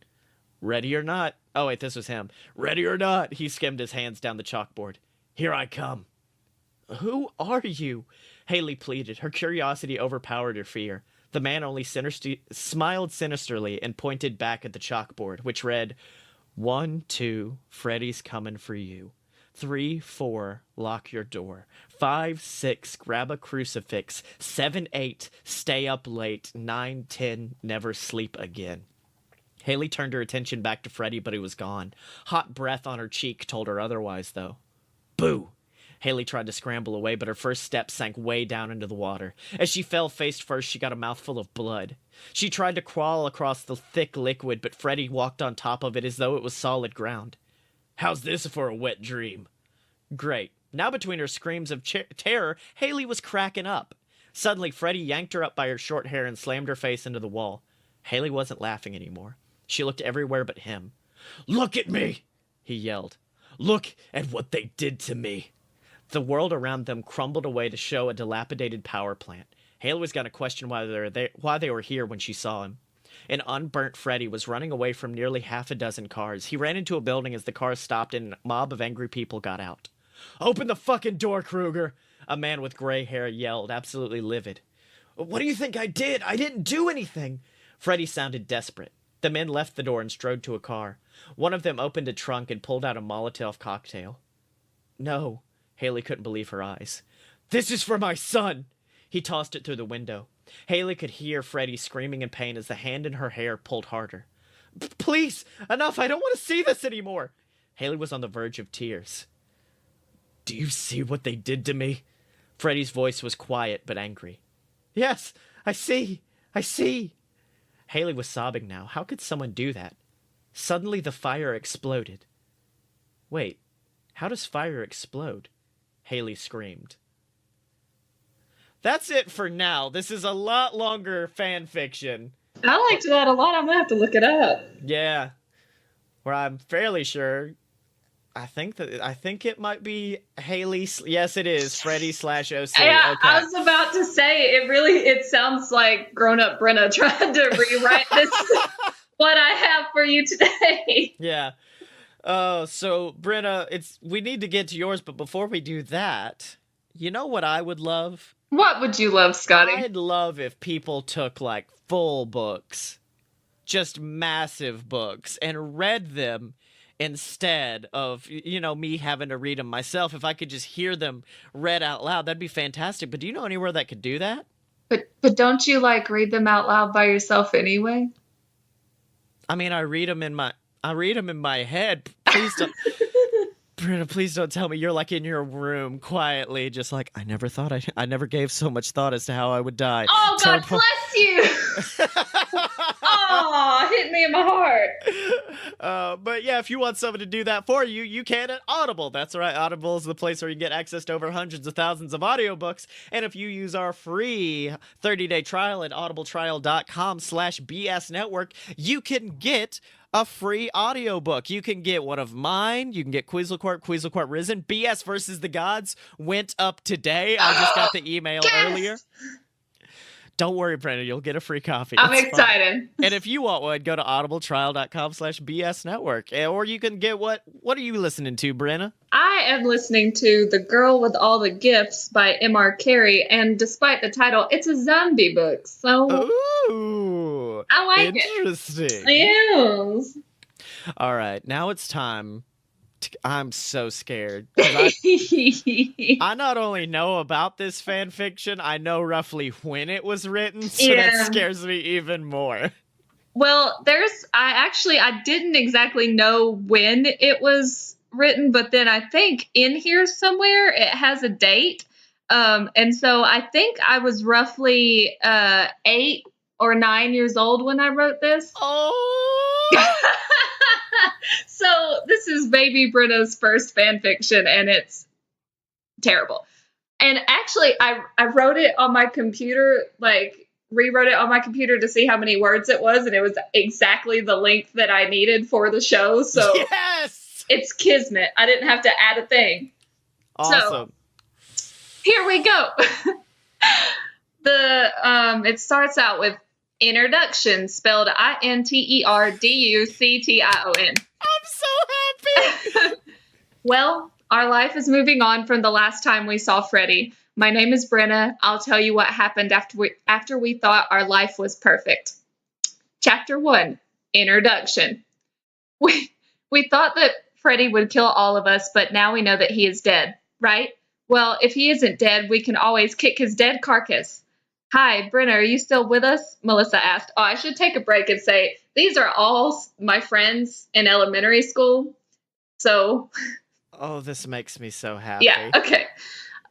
Ready or not. Oh, wait, this was him. Ready or not, he skimmed his hands down the chalkboard. Here I come. Who are you? Haley pleaded. Her curiosity overpowered her fear. The man only smiled sinisterly and pointed back at the chalkboard, which read, 1, 2, Freddy's coming for you. 3, 4, lock your door. 5, 6, grab a crucifix. 7, 8, stay up late. 9, 10, never sleep again. Haley turned her attention back to Freddy, but he was gone. Hot breath on her cheek told her otherwise, though. Boo! Haley tried to scramble away, but her first step sank way down into the water. As she fell face first, she got a mouthful of blood. She tried to crawl across the thick liquid, but Freddy walked on top of it as though it was solid ground. How's this for a wet dream? Great. Now between her screams of terror, Haley was cracking up. Suddenly, Freddy yanked her up by her short hair and slammed her face into the wall. Haley wasn't laughing anymore. She looked everywhere but him. Look at me! He yelled. Look at what they did to me. The world around them crumbled away to show a dilapidated power plant. Haley was going to question why they were here when she saw him. An unburnt Freddy was running away from nearly half a dozen cars. He ran into a building as the car stopped and a mob of angry people got out. Open the fucking door, Krueger! A man with gray hair yelled, absolutely livid. What do you think I did? I didn't do anything! Freddy sounded desperate. The men left the door and strode to a car. One of them opened a trunk and pulled out a Molotov cocktail. No, Haley couldn't believe her eyes. This is for my son! He tossed it through the window. Haley could hear Freddy screaming in pain as the hand in her hair pulled harder. Please, enough, I don't want to see this anymore! Haley was on the verge of tears. Do you see what they did to me? Freddy's voice was quiet but angry. Yes, I see. Haley was sobbing now. How could someone do that? Suddenly the fire exploded. Wait, how does fire explode? Haley screamed. That's it for now. This is a lot longer fan fiction. I liked that a lot. I'm gonna have to look it up. Yeah. Where I'm fairly sure I think it might be Haley. Yes, it is Freddy slash OC. Yeah, Okay. I was about to say it sounds like grown-up Brenna trying to rewrite this what I have for you today. Yeah. So Brenna, we need to get to yours, but before we do that, you know what I would love? What would you love, Scottye? I'd love if people took like full books, just massive books, and read them instead of me having to read them myself. If I could just hear them read out loud, that'd be fantastic. But do you know anywhere that could do that? But don't you like read them out loud by yourself anyway? I mean, I read them in my head. Please don't Brenna, please don't tell me you're like in your room quietly, just like, I never gave so much thought as to how I would die. Oh, God bless you! Oh, hit me in my heart. But yeah, if you want someone to do that for you, you can at Audible. That's right. Audible is the place where you get access to over hundreds of thousands of audiobooks. And if you use our free 30-day trial at audibletrial.com/BS network, you can get a free audiobook. You can get one of mine. You can get Queaslecourt Risen. BS versus the Gods went up today. I just got the email earlier. Don't worry, Brenna, you'll get a free copy. I'm excited. And if you want one, go to audibletrial.com/BS network. Or you can get what are you listening to, Brenna? I am listening to The Girl with All the Gifts by M.R. Carey, and despite the title, it's a zombie book, so ooh, I like interesting. it. Yes. All right, now it's time. I'm so scared. I not only know about this fan fiction, I know roughly when it was written, so that scares me even more. Well, I didn't exactly know when it was written, but then I think in here somewhere it has a date. And so I think I was roughly 8 or 9 years old when I wrote this. Oh! So this is baby Brenna's first fan fiction, and it's terrible. And actually, I wrote it on my computer, like rewrote it on my computer to see how many words it was, and it was exactly the length that I needed for the show. So yes! It's kismet. I didn't have to add a thing. Awesome. So, here we go. It starts out with introduction, spelled INTERDUCTION. I'm so happy. Well, our life is moving on from the last time we saw Freddy. My name is Brenna. I'll tell you what happened after we thought our life was perfect. Chapter 1, Introduction. We thought that Freddy would kill all of us, but now we know that he is dead, right? Well, if he isn't dead, we can always kick his dead carcass. Hi, Brenna, are you still with us? Melissa asked. Oh, I should take a break and say, these are all my friends in elementary school. So. Oh, this makes me so happy. Yeah, okay.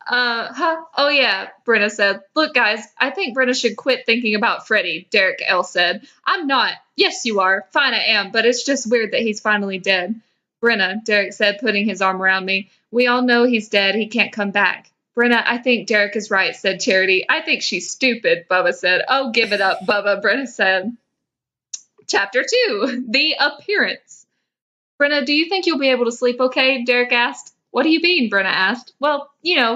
Oh, yeah, Brenna said. Look, guys, I think Brenna should quit thinking about Freddy, Derek L. said. I'm not. Yes, you are. Fine, I am, but it's just weird that he's finally dead. Brenna, Derek said, putting his arm around me. We all know he's dead. He can't come back. Brenna, I think Derek is right, said Charity. I think she's stupid, Bubba said. Oh, give it up, Bubba, Brenna said. Chapter 2, The Appearance. Brenna, do you think you'll be able to sleep okay? Derek asked. What do you mean? Brenna asked. Well,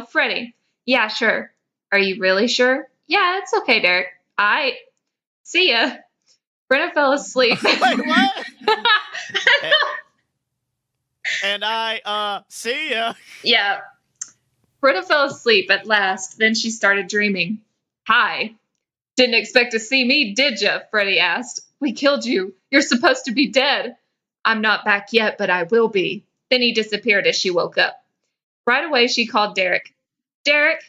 Freddy. Yeah, sure. Are you really sure? Yeah, it's okay, Derek. See ya. Brenna fell asleep. Wait, what? And see ya. Yeah. Brenna fell asleep at last. Then she started dreaming. Hi. Didn't expect to see me, did ya? Freddy asked. We killed you. You're supposed to be dead. I'm not back yet, but I will be. Then he disappeared as she woke up. Right away, she called Derek. Derek?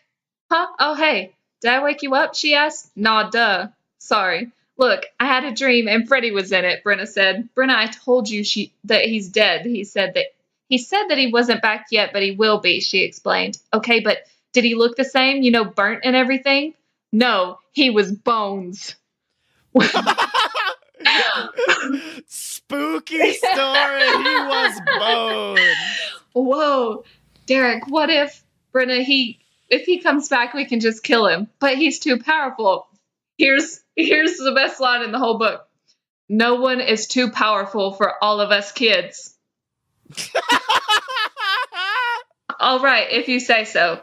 Huh? Oh, hey. Did I wake you up? She asked. Nah, duh. Sorry. Look, I had a dream and Freddy was in it, Brenna said. Brenna, I told you that he's dead. He said that he wasn't back yet, but he will be, she explained. Okay, but did he look the same? Burnt and everything? No, he was bones. Spooky story. He was bones. Whoa, Derek, what if Brenna, if he comes back, we can just kill him, but he's too powerful. Here's the best line in the whole book. No one is too powerful for all of us kids. All right, if you say so.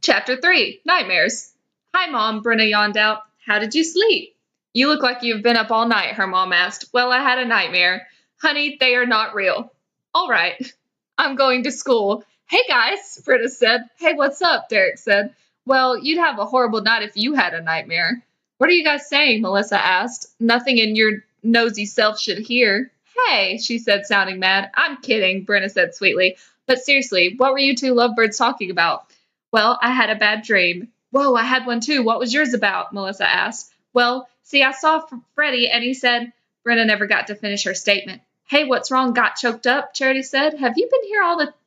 Chapter 3, Nightmares. Hi, Mom, Brenna yawned out. How did you sleep? You look like you've been up all night, her mom asked. Well, I had a nightmare. Honey, they are not real. All right, I'm going to school. Hey, guys, Brenna said. Hey, what's up, Derek said. Well, you'd have a horrible night if you had a nightmare. What are you guys saying? Melissa asked. Nothing in your nosy self should hear. Hey, she said, sounding mad. I'm kidding, Brenna said sweetly. But seriously, what were you two lovebirds talking about? Well, I had a bad dream. Whoa, I had one too. What was yours about? Melissa asked. Well, see, I saw Freddy and he said, Brenna never got to finish her statement. Hey, what's wrong? Got choked up? Charity said. Have you been here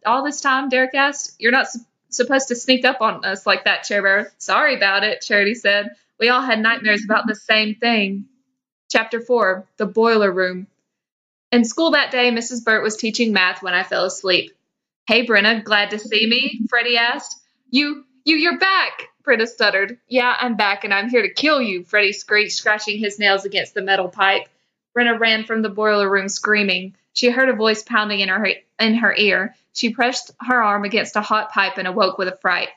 all this time? Derek asked. You're not supposed to sneak up on us like that, Chair Bearer. Sorry about it, Charity said. We all had nightmares about the same thing. Chapter 4, The Boiler Room. In school that day, Mrs. Burt was teaching math when I fell asleep. Hey, Brenna, glad to see me? Freddie asked. You're back, Brenna stuttered. Yeah, I'm back, and I'm here to kill you, Freddie screeched, scratching his nails against the metal pipe. Brenna ran from the boiler room screaming. She heard a voice pounding in her ear. She pressed her arm against a hot pipe and awoke with a fright.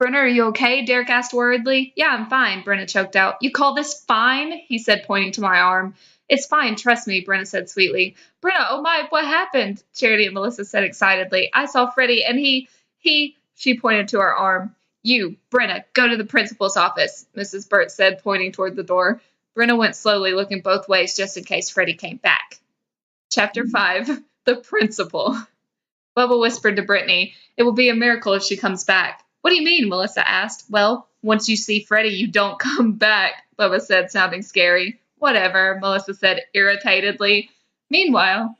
Brenna, are you okay? Derek asked worriedly. Yeah, I'm fine, Brenna choked out. You call this fine? He said, pointing to my arm. It's fine, trust me, Brenna said sweetly. Brenna, oh my, what happened? Charity and Melissa said excitedly. I saw Freddie, and she pointed to her arm. You, Brenna, go to the principal's office, Mrs. Burt said, pointing toward the door. Brenna went slowly, looking both ways just in case Freddie came back. Chapter 5, The Principal. Bubba whispered to Brittany, it will be a miracle if she comes back. What do you mean? Melissa asked. Well, once you see Freddie, you don't come back, Bubba said, sounding scary. Whatever, Melissa said irritatedly. Meanwhile,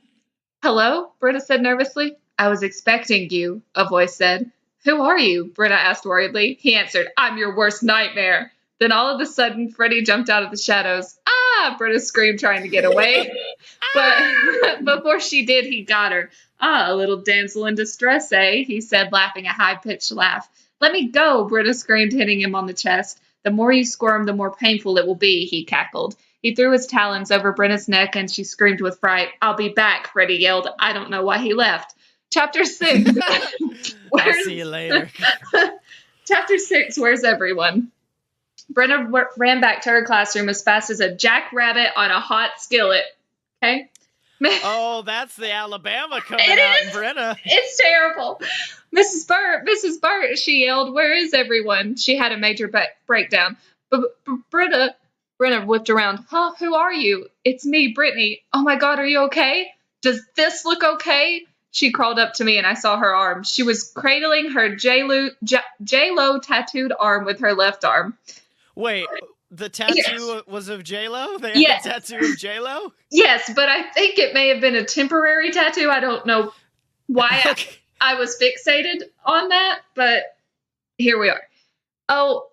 hello? Britta said nervously. I was expecting you, a voice said. Who are you? Britta asked worriedly. He answered, I'm your worst nightmare. Then all of a sudden, Freddie jumped out of the shadows. Ah! Britta screamed, trying to get away. But before she did, he got her. Ah, a little damsel in distress, eh? He said, laughing a high-pitched laugh. Let me go, Britta screamed, hitting him on the chest. The more you squirm, the more painful it will be, he cackled. He threw his talons over Brenna's neck, and she screamed with fright. I'll be back, Freddie yelled. I don't know why he left. Chapter 6. I'll see you later. Chapter 6, Where's Everyone? Brenna ran back to her classroom as fast as a jackrabbit on a hot skillet. Okay? Oh, that's the Alabama coming out in Brenna. It's terrible. Mrs. Burt, she yelled, where is everyone? She had a major breakdown. Brenna whipped around. Huh? Who are you? It's me, Brittany. Oh my God, are you okay? Does this look okay? She crawled up to me and I saw her arm. She was cradling her J-Lo tattooed arm with her left arm. Wait, the tattoo was of J-Lo? They had a tattoo of J-Lo? Yes, but I think it may have been a temporary tattoo. I don't know why I was fixated on that, but here we are. Oh,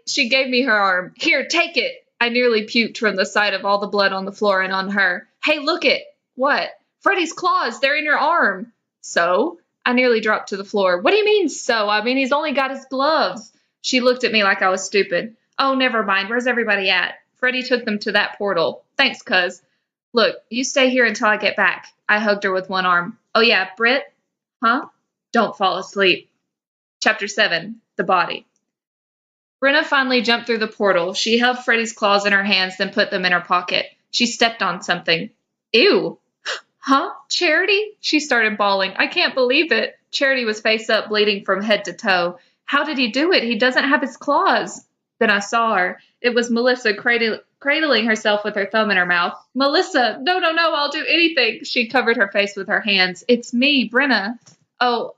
she gave me her arm. Here, take it. I nearly puked from the sight of all the blood on the floor and on her. Hey, look it. What? Freddie's claws. They're in your arm. So? I nearly dropped to the floor. What do you mean, so? I mean, he's only got his gloves. She looked at me like I was stupid. Oh, never mind. Where's everybody at? Freddie took them to that portal. Thanks, cuz. Look, you stay here until I get back. I hugged her with one arm. Oh, yeah, Britt? Huh? Don't fall asleep. Chapter 7, The Body. Brenna finally jumped through the portal. She held Freddie's claws in her hands, then put them in her pocket. She stepped on something. Ew. Huh? Charity? She started bawling. I can't believe it. Charity was face up, bleeding from head to toe. How did he do it? He doesn't have his claws. Then I saw her. It was Melissa cradling herself with her thumb in her mouth. Melissa, no, I'll do anything. She covered her face with her hands. It's me, Brenna. Oh,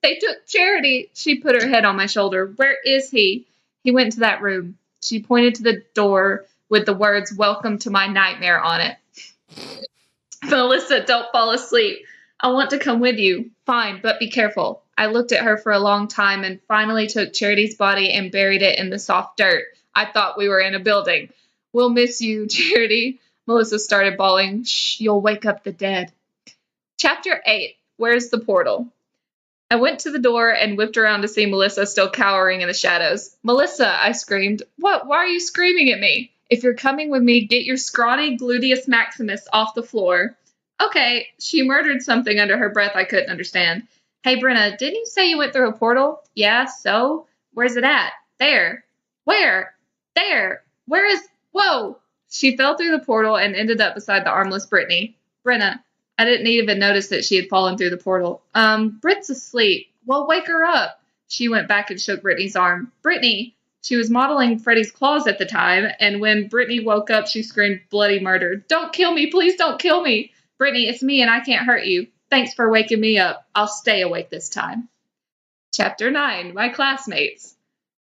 they took Charity. She put her head on my shoulder. Where is he? He went into that room. She pointed to the door with the words, welcome to my nightmare on it. Melissa, don't fall asleep. I want to come with you. Fine, but be careful. I looked at her for a long time and finally took Charity's body and buried it in the soft dirt. I thought we were in a building. We'll miss you, Charity. Melissa started bawling. Shh, you'll wake up the dead. Chapter 8, Where's the Portal? I went to the door and whipped around to see Melissa still cowering in the shadows. Melissa, I screamed. What? Why are you screaming at me? If you're coming with me, get your scrawny gluteus maximus off the floor. Okay, she murmured something under her breath I couldn't understand. Hey, Brenna, didn't you say you went through a portal? Yeah, so? Where's it at? There. Where? There. Where is... Whoa! She fell through the portal and ended up beside the armless Brittany. Brenna, I didn't even notice that she had fallen through the portal. Britt's asleep. Well, wake her up. She went back and shook Brittany's arm. Brittany! She was modeling Freddy's claws at the time, and when Brittany woke up, she screamed bloody murder. Don't kill me, please don't kill me. Brittany, it's me and I can't hurt you. Thanks for waking me up. I'll stay awake this time. Chapter 9, My Classmates.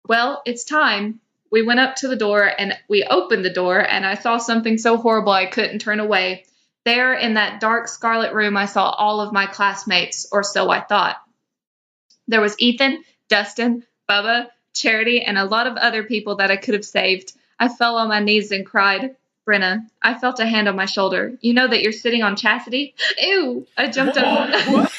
Well, it's time. We went up to the door and we opened the door and I saw something so horrible I couldn't turn away. There in that dark scarlet room, I saw all of my classmates, or so I thought. There was Ethan, Dustin, Bubba, Charity, and a lot of other people that I could have saved. I fell on my knees and cried. Brenna, I felt a hand on my shoulder. You know that you're sitting on Chastity? Ew! I jumped up.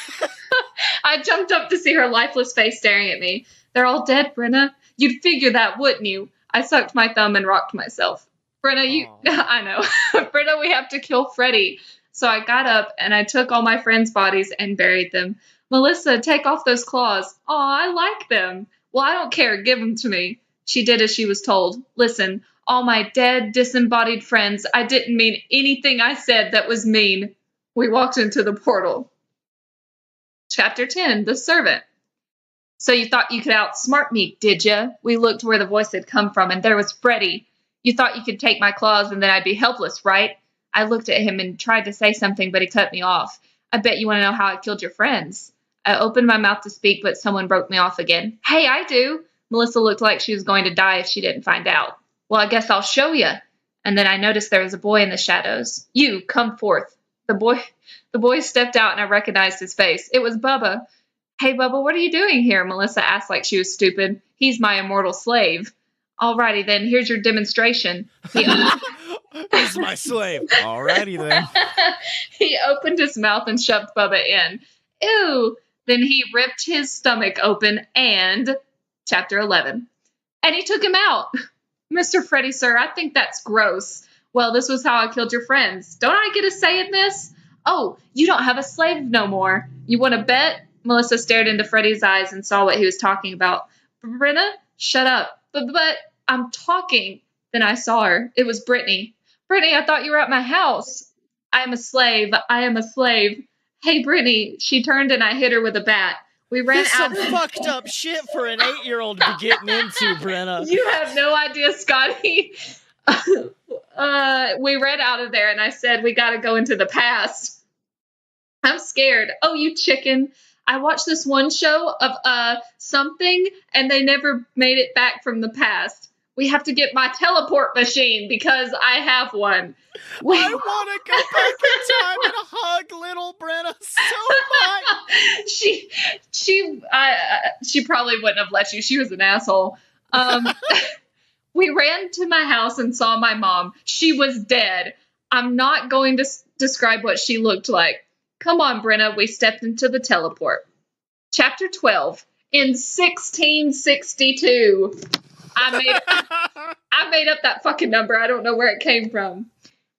I jumped up to see her lifeless face staring at me. They're all dead, Brenna. You'd figure that, wouldn't you? I sucked my thumb and rocked myself. Brenna, you... I know. Brenna, we have to kill Freddy. So I got up and I took all my friends' bodies and buried them. Melissa, take off those claws. Aw, I like them. Well, I don't care. Give them to me. She did as she was told. Listen, all my dead, disembodied friends, I didn't mean anything I said that was mean. We walked into the portal. Chapter 10, The Servant. So you thought you could outsmart me, did ya? We looked where the voice had come from, and there was Freddy. You thought you could take my claws and then I'd be helpless, right? I looked at him and tried to say something, but he cut me off. I bet you want to know how I killed your friends. I opened my mouth to speak, but someone broke me off again. Hey, I do. Melissa looked like she was going to die if she didn't find out. Well, I guess I'll show you. And then I noticed there was a boy in the shadows. You, come forth. The boy stepped out and I recognized his face. It was Bubba. Hey, Bubba, what are you doing here? Melissa asked like she was stupid. He's my immortal slave. Alrighty then, here's your demonstration. He's my slave. Alrighty then. He opened his mouth and shoved Bubba in. Ew. Then he ripped his stomach open and... Chapter 11. And he took him out. Mr. Freddy, sir, I think that's gross. Well, this was how I killed your friends. Don't I get a say in this? Oh, you don't have a slave no more. You want to bet? Melissa stared into Freddy's eyes and saw what he was talking about. Brenna, shut up. But I'm talking. Then I saw her. It was Brittany. Brittany, I thought you were at my house. I am a slave. I am a slave. Hey, Brittany. She turned and I hit her with a bat. We ran This out. Some fucked up shit for an 8-year-old to be getting into, Brenna. You have no idea, Scottye. We ran out of there and I said, we got to go into the past. I'm scared. Oh, you chicken. I watched this one show of something and they never made it back from the past. We have to get my teleport machine because I have one. I want to go back in time and hug little Brenna so much. She probably wouldn't have let you. She was an asshole. We ran to my house and saw my mom. She was dead. I'm not going to describe what she looked like. Come on, Brenna. We stepped into the teleport. Chapter 12. In 1662. I made up that fucking number. I don't know where it came from.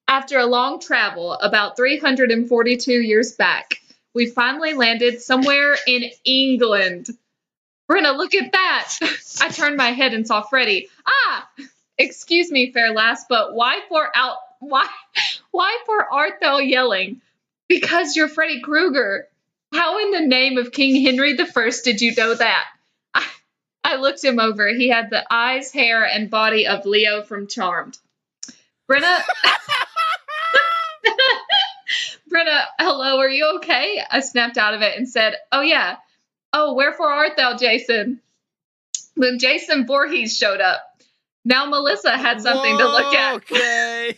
After a long travel, about 342 years back, we finally landed somewhere in England. Brenna, look at that. I turned my head and saw Freddy. Excuse me, fair lass, but why art thou yelling? Because you're Freddy Krueger. How in the name of King Henry I did you know that? I looked him over. He had the eyes, hair, and body of Leo from Charmed. Brenna, hello, are you okay? I snapped out of it and said, oh, yeah. Oh, wherefore art thou, Jason? Then Jason Voorhees showed up. Now Melissa had something to look at. Okay.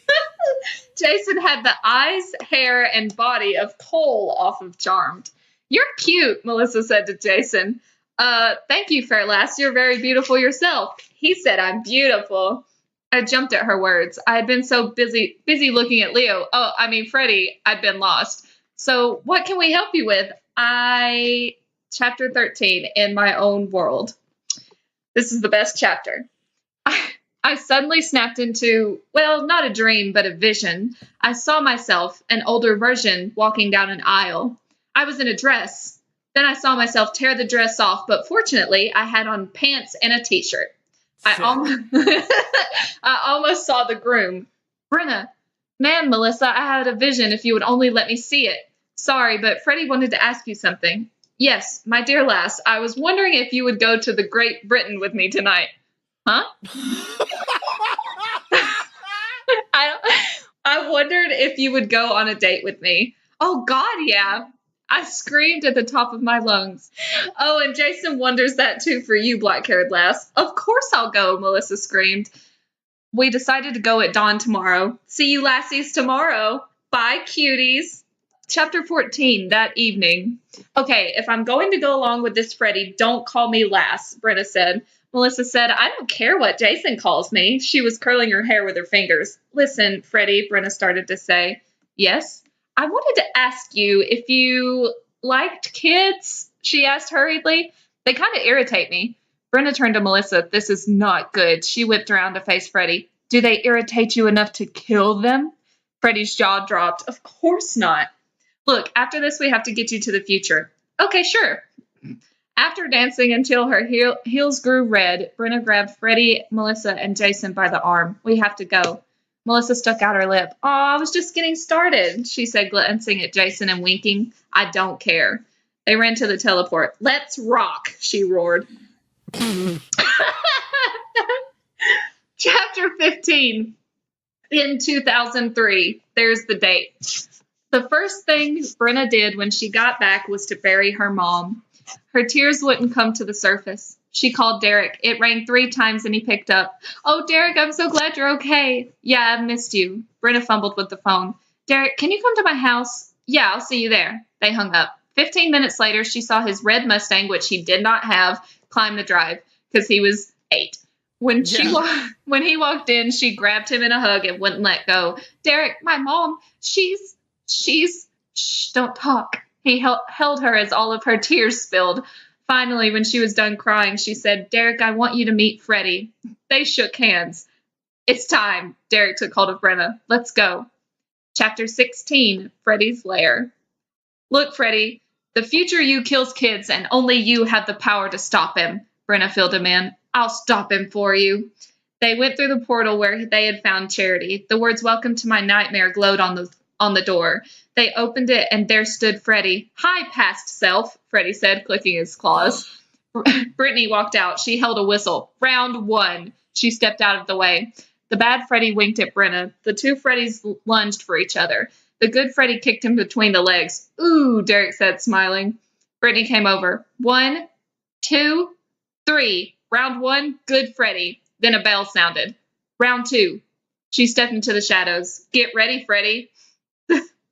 Jason had the eyes, hair, and body of Cole off of Charmed. You're cute, Melissa said to Jason. Thank you, fair lass. You're very beautiful yourself. He said I'm beautiful. I jumped at her words. I had been so busy looking at Leo. Freddy. I'd been lost. So what can we help you with? Chapter 13, In My Own World. This is the best chapter. I suddenly snapped into, well, not a dream, but a vision. I saw myself, an older version, walking down an aisle. I was in a dress. Then I saw myself tear the dress off, but fortunately, I had on pants and a t-shirt. I almost saw the groom. Brenna, man, Melissa, I had a vision if you would only let me see it. Sorry, but Freddy wanted to ask you something. Yes, my dear lass, I was wondering if you would go to the Great Britain with me tonight. Huh? I wondered if you would go on a date with me. Oh, God, yeah. I screamed at the top of my lungs. Oh, and Jason wonders that too for you, black-haired lass. Of course I'll go, Melissa screamed. We decided to go at dawn tomorrow. See you lassies tomorrow. Bye, cuties. Chapter 14, that evening. Okay, if I'm going to go along with this Freddy, don't call me lass, Brenna said. Melissa said, I don't care what Jason calls me. She was curling her hair with her fingers. Listen, Freddy, Brenna started to say. Yes? I wanted to ask you if you liked kids, she asked hurriedly. They kind of irritate me. Brenna turned to Melissa. This is not good. She whipped around to face Freddy. Do they irritate you enough to kill them? Freddy's jaw dropped. Of course not. Look, after this, we have to get you to the future. Okay, sure. After dancing until her heels grew red, Brenna grabbed Freddy, Melissa, and Jason by the arm. We have to go. Melissa stuck out her lip. Oh, I was just getting started, she said, glancing at Jason and winking. I don't care. They ran to the teleport. Let's rock, she roared. Chapter 15. In 2003. There's the date. The first thing Brenna did when she got back was to bury her mom. Her tears wouldn't come to the surface. She called Derek. It rang 3 times and he picked up. Oh, Derek, I'm so glad you're okay. Yeah, I missed you. Brenna fumbled with the phone. Derek, can you come to my house? Yeah, I'll see you there. They hung up. 15 minutes later, she saw his red Mustang, which he did not have, climb the drive because he was 8. When he walked in, she grabbed him in a hug and wouldn't let go. Derek, my mom, she's, shh, don't talk. He held her as all of her tears spilled. Finally, when she was done crying, she said, Derek, I want you to meet Freddy. They shook hands. It's time. Derek took hold of Brenna. Let's go. Chapter 16, Freddy's Lair. Look, Freddy, the future you kills kids and only you have the power to stop him. Brenna filled him in. I'll stop him for you. They went through the portal where they had found Charity. The words welcome to my nightmare glowed on the door. They opened it and there stood Freddy. Hi, past self, Freddy said, clicking his claws. Brittany walked out. She held a whistle. Round 1. She stepped out of the way. The bad Freddy winked at Brenna. The 2 Freddys lunged for each other. The good Freddy kicked him between the legs. Ooh, Derek said, smiling. Brittany came over. 1, 2, 3. Round 1, good Freddy. Then a bell sounded. Round 2. She stepped into the shadows. Get ready, Freddy.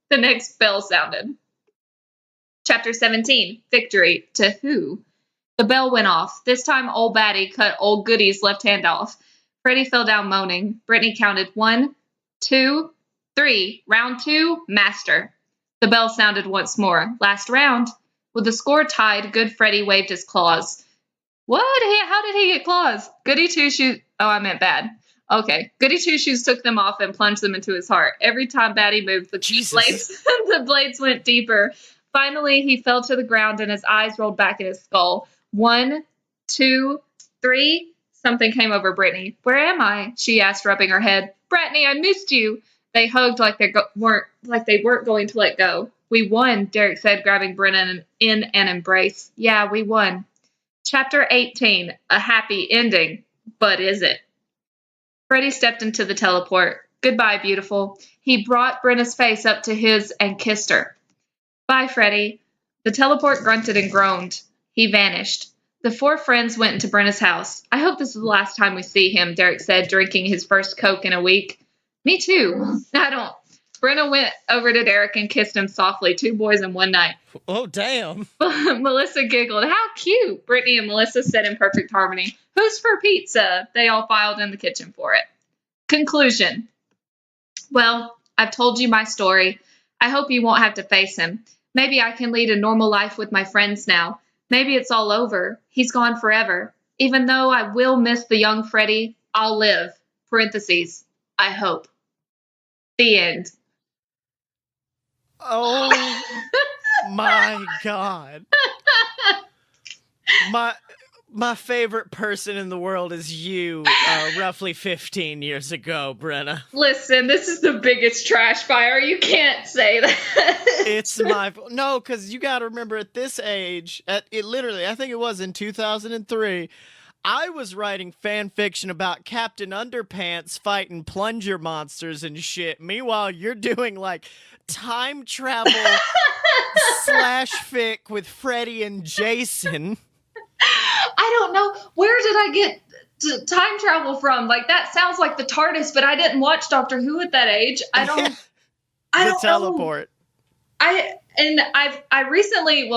The next bell sounded. Chapter 17, Victory. To who? The bell went off. This time, old Batty cut old Goody's left hand off. Freddy fell down moaning. Brittany counted 1, 2, 3. Round 2, Master. The bell sounded once more. Last round. With the score tied, good Freddy waved his claws. What? How did he get claws? Goody Two-Shoes. Oh, I meant bad. Okay. Goody Two-Shoes took them off and plunged them into his heart. Every time Batty moved, the blades went deeper. Finally, he fell to the ground and his eyes rolled back in his skull. 1, 2, 3. Something came over Brittany. Where am I? She asked, rubbing her head. Brittany, I missed you. They hugged like they weren't going to let go. We won, Derek said, grabbing Brenna in an embrace. Yeah, we won. Chapter 18, a happy ending. But is it? Freddy stepped into the teleport. Goodbye, beautiful. He brought Brenna's face up to his and kissed her. Bye, Freddy. The teleport grunted and groaned. He vanished. The 4 friends went into Brenna's house. I hope this is the last time we see him, Derek said, drinking his first Coke in a week. Me too. I don't. Brenna went over to Derek and kissed him softly, 2 boys in one night. Oh, damn. Melissa giggled. How cute. Brittany and Melissa said in perfect harmony. Who's for pizza? They all filed in the kitchen for it. Conclusion. Well, I've told you my story. I hope you won't have to face him. Maybe I can lead a normal life with my friends now. Maybe it's all over. He's gone forever. Even though I will miss the young Freddy, I'll live. Parentheses. I hope. The end. Oh My God. My favorite person in the world is you, roughly 15 years ago, Brenna. Listen, this is the biggest trash fire. You can't say that. It's no, because you got to remember at this age, I think it was in 2003, I was writing fan fiction about Captain Underpants fighting plunger monsters and shit. Meanwhile, you're doing like time travel slash fic with Freddy and Jason. I don't know. Where did I get time travel from? Like, that sounds like the TARDIS, but I didn't watch Doctor Who at that age. I don't teleport. I recently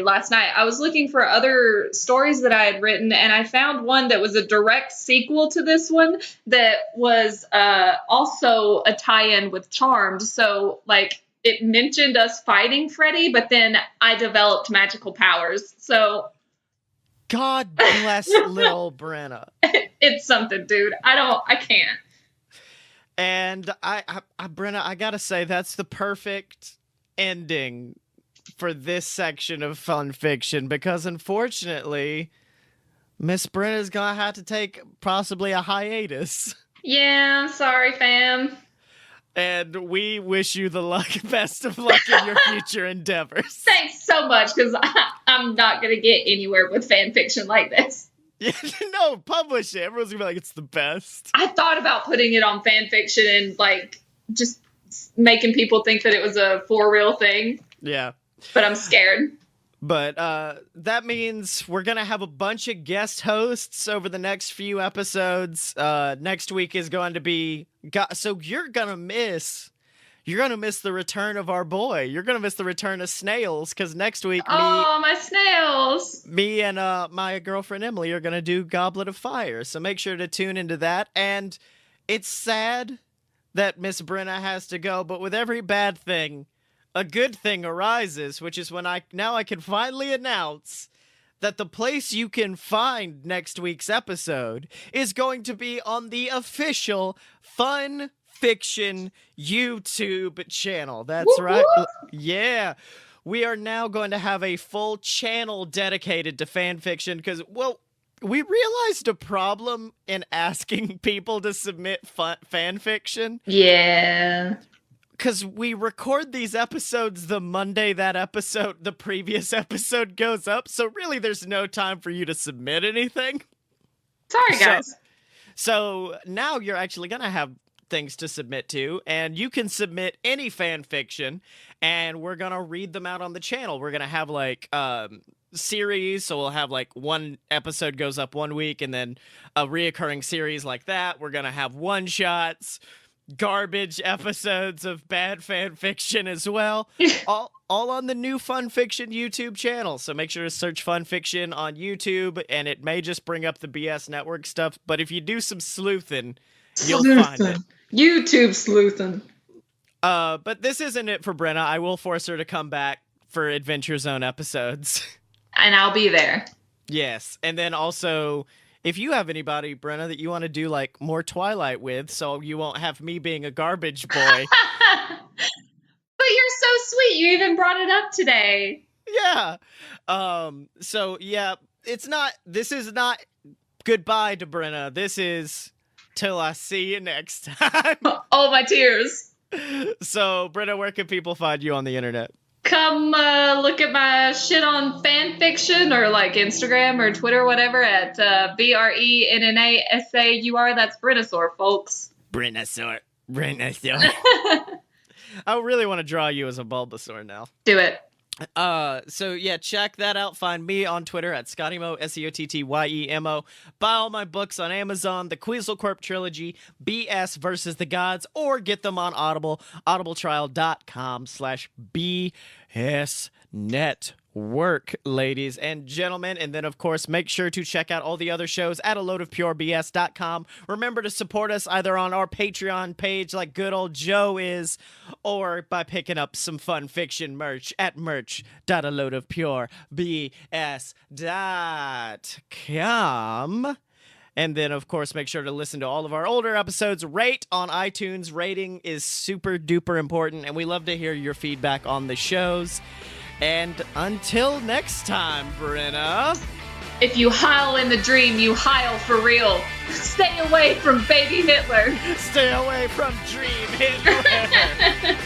last night, I was looking for other stories that I had written, and I found one that was a direct sequel to this one that was also a tie-in with Charmed. So, like, it mentioned us fighting Freddy, but then I developed magical powers. So, God bless little Brenna. It's something, dude. I can't. And Brenna, I gotta say, that's the perfect ending for this section of fun fiction, because unfortunately, Miss Brenna's gonna have to take possibly a hiatus. Yeah, I'm sorry, fam. And we wish you the best of luck in your future endeavors. Thanks so much, because I'm not going to get anywhere with fan fiction like this. Yeah, no, publish it. Everyone's going to be like, it's the best. I thought about putting it on fan fiction and, like, just making people think that it was a for real thing. Yeah. But I'm scared. But that means we're going to have a bunch of guest hosts over the next few episodes. Next week is going to be... So you're going to miss the return of our boy. You're going to miss the return of Snails, because next week... my Snails! Me and my girlfriend Emily are going to do Goblet of Fire. So make sure to tune into that. And it's sad that Miss Brenna has to go, but with every bad thing, a good thing arises, which is when I can finally announce that the place you can find next week's episode is going to be on the official Fun Fiction YouTube channel. That's whoop, right. Whoop. Yeah. We are now going to have a full channel dedicated to fan fiction because, well, we realized a problem in asking people to submit fan fiction. Yeah. Because we record these episodes the Monday the previous episode goes up. So really, there's no time for you to submit anything. Sorry, guys. So now you're actually going to have things to submit to, and you can submit any fan fiction, and we're going to read them out on the channel. We're going to have, like, series, so we'll have, like, one episode goes up one week, and then a reoccurring series like that. We're going to have one-shots, garbage episodes of bad fan fiction as well, all on the new Fun Fiction YouTube channel. So make sure to search Fun Fiction on YouTube, and it may just bring up the BS Network stuff, but if you do some sleuthing, you'll find it. YouTube sleuthing. But this isn't it for Brenna. I will force her to come back for Adventure Zone episodes. And I'll be there. Yes, and then also, if you have anybody, Brenna, that you want to do, like, more Twilight with, so you won't have me being a garbage boy. But you're so sweet. You even brought it up today. Yeah. So, yeah, this is not goodbye to Brenna. This is till I see you next time. Oh, my tears. So, Brenna, where can people find you on the internet? Come look at my shit on fan fiction or like Instagram or Twitter, whatever, at BRENNASAUR. That's Brennasaur, folks. Brennasaur. I really want to draw you as a Bulbasaur now. Do it. So yeah, check that out. Find me on Twitter at ScottyMo, SCOTTYEMO. Buy all my books on Amazon, the Queasel Corp trilogy, BS versus the Gods, or get them on Audible, audibletrial.com/BS Network, ladies and gentlemen. And then, of course, make sure to check out all the other shows at aloadofpurebs.com. Remember to support us either on our Patreon page like good old Joe is, or by picking up some Fun Fiction merch at merch.aloadofpurebs.com. And then, of course, make sure to listen to all of our older episodes. Rate on iTunes. Rating is super duper important, and we love to hear your feedback on the shows. And until next time, Brenna. If you heil in the dream, you heil for real. Stay away from baby Hitler. Stay away from Dream Hitler.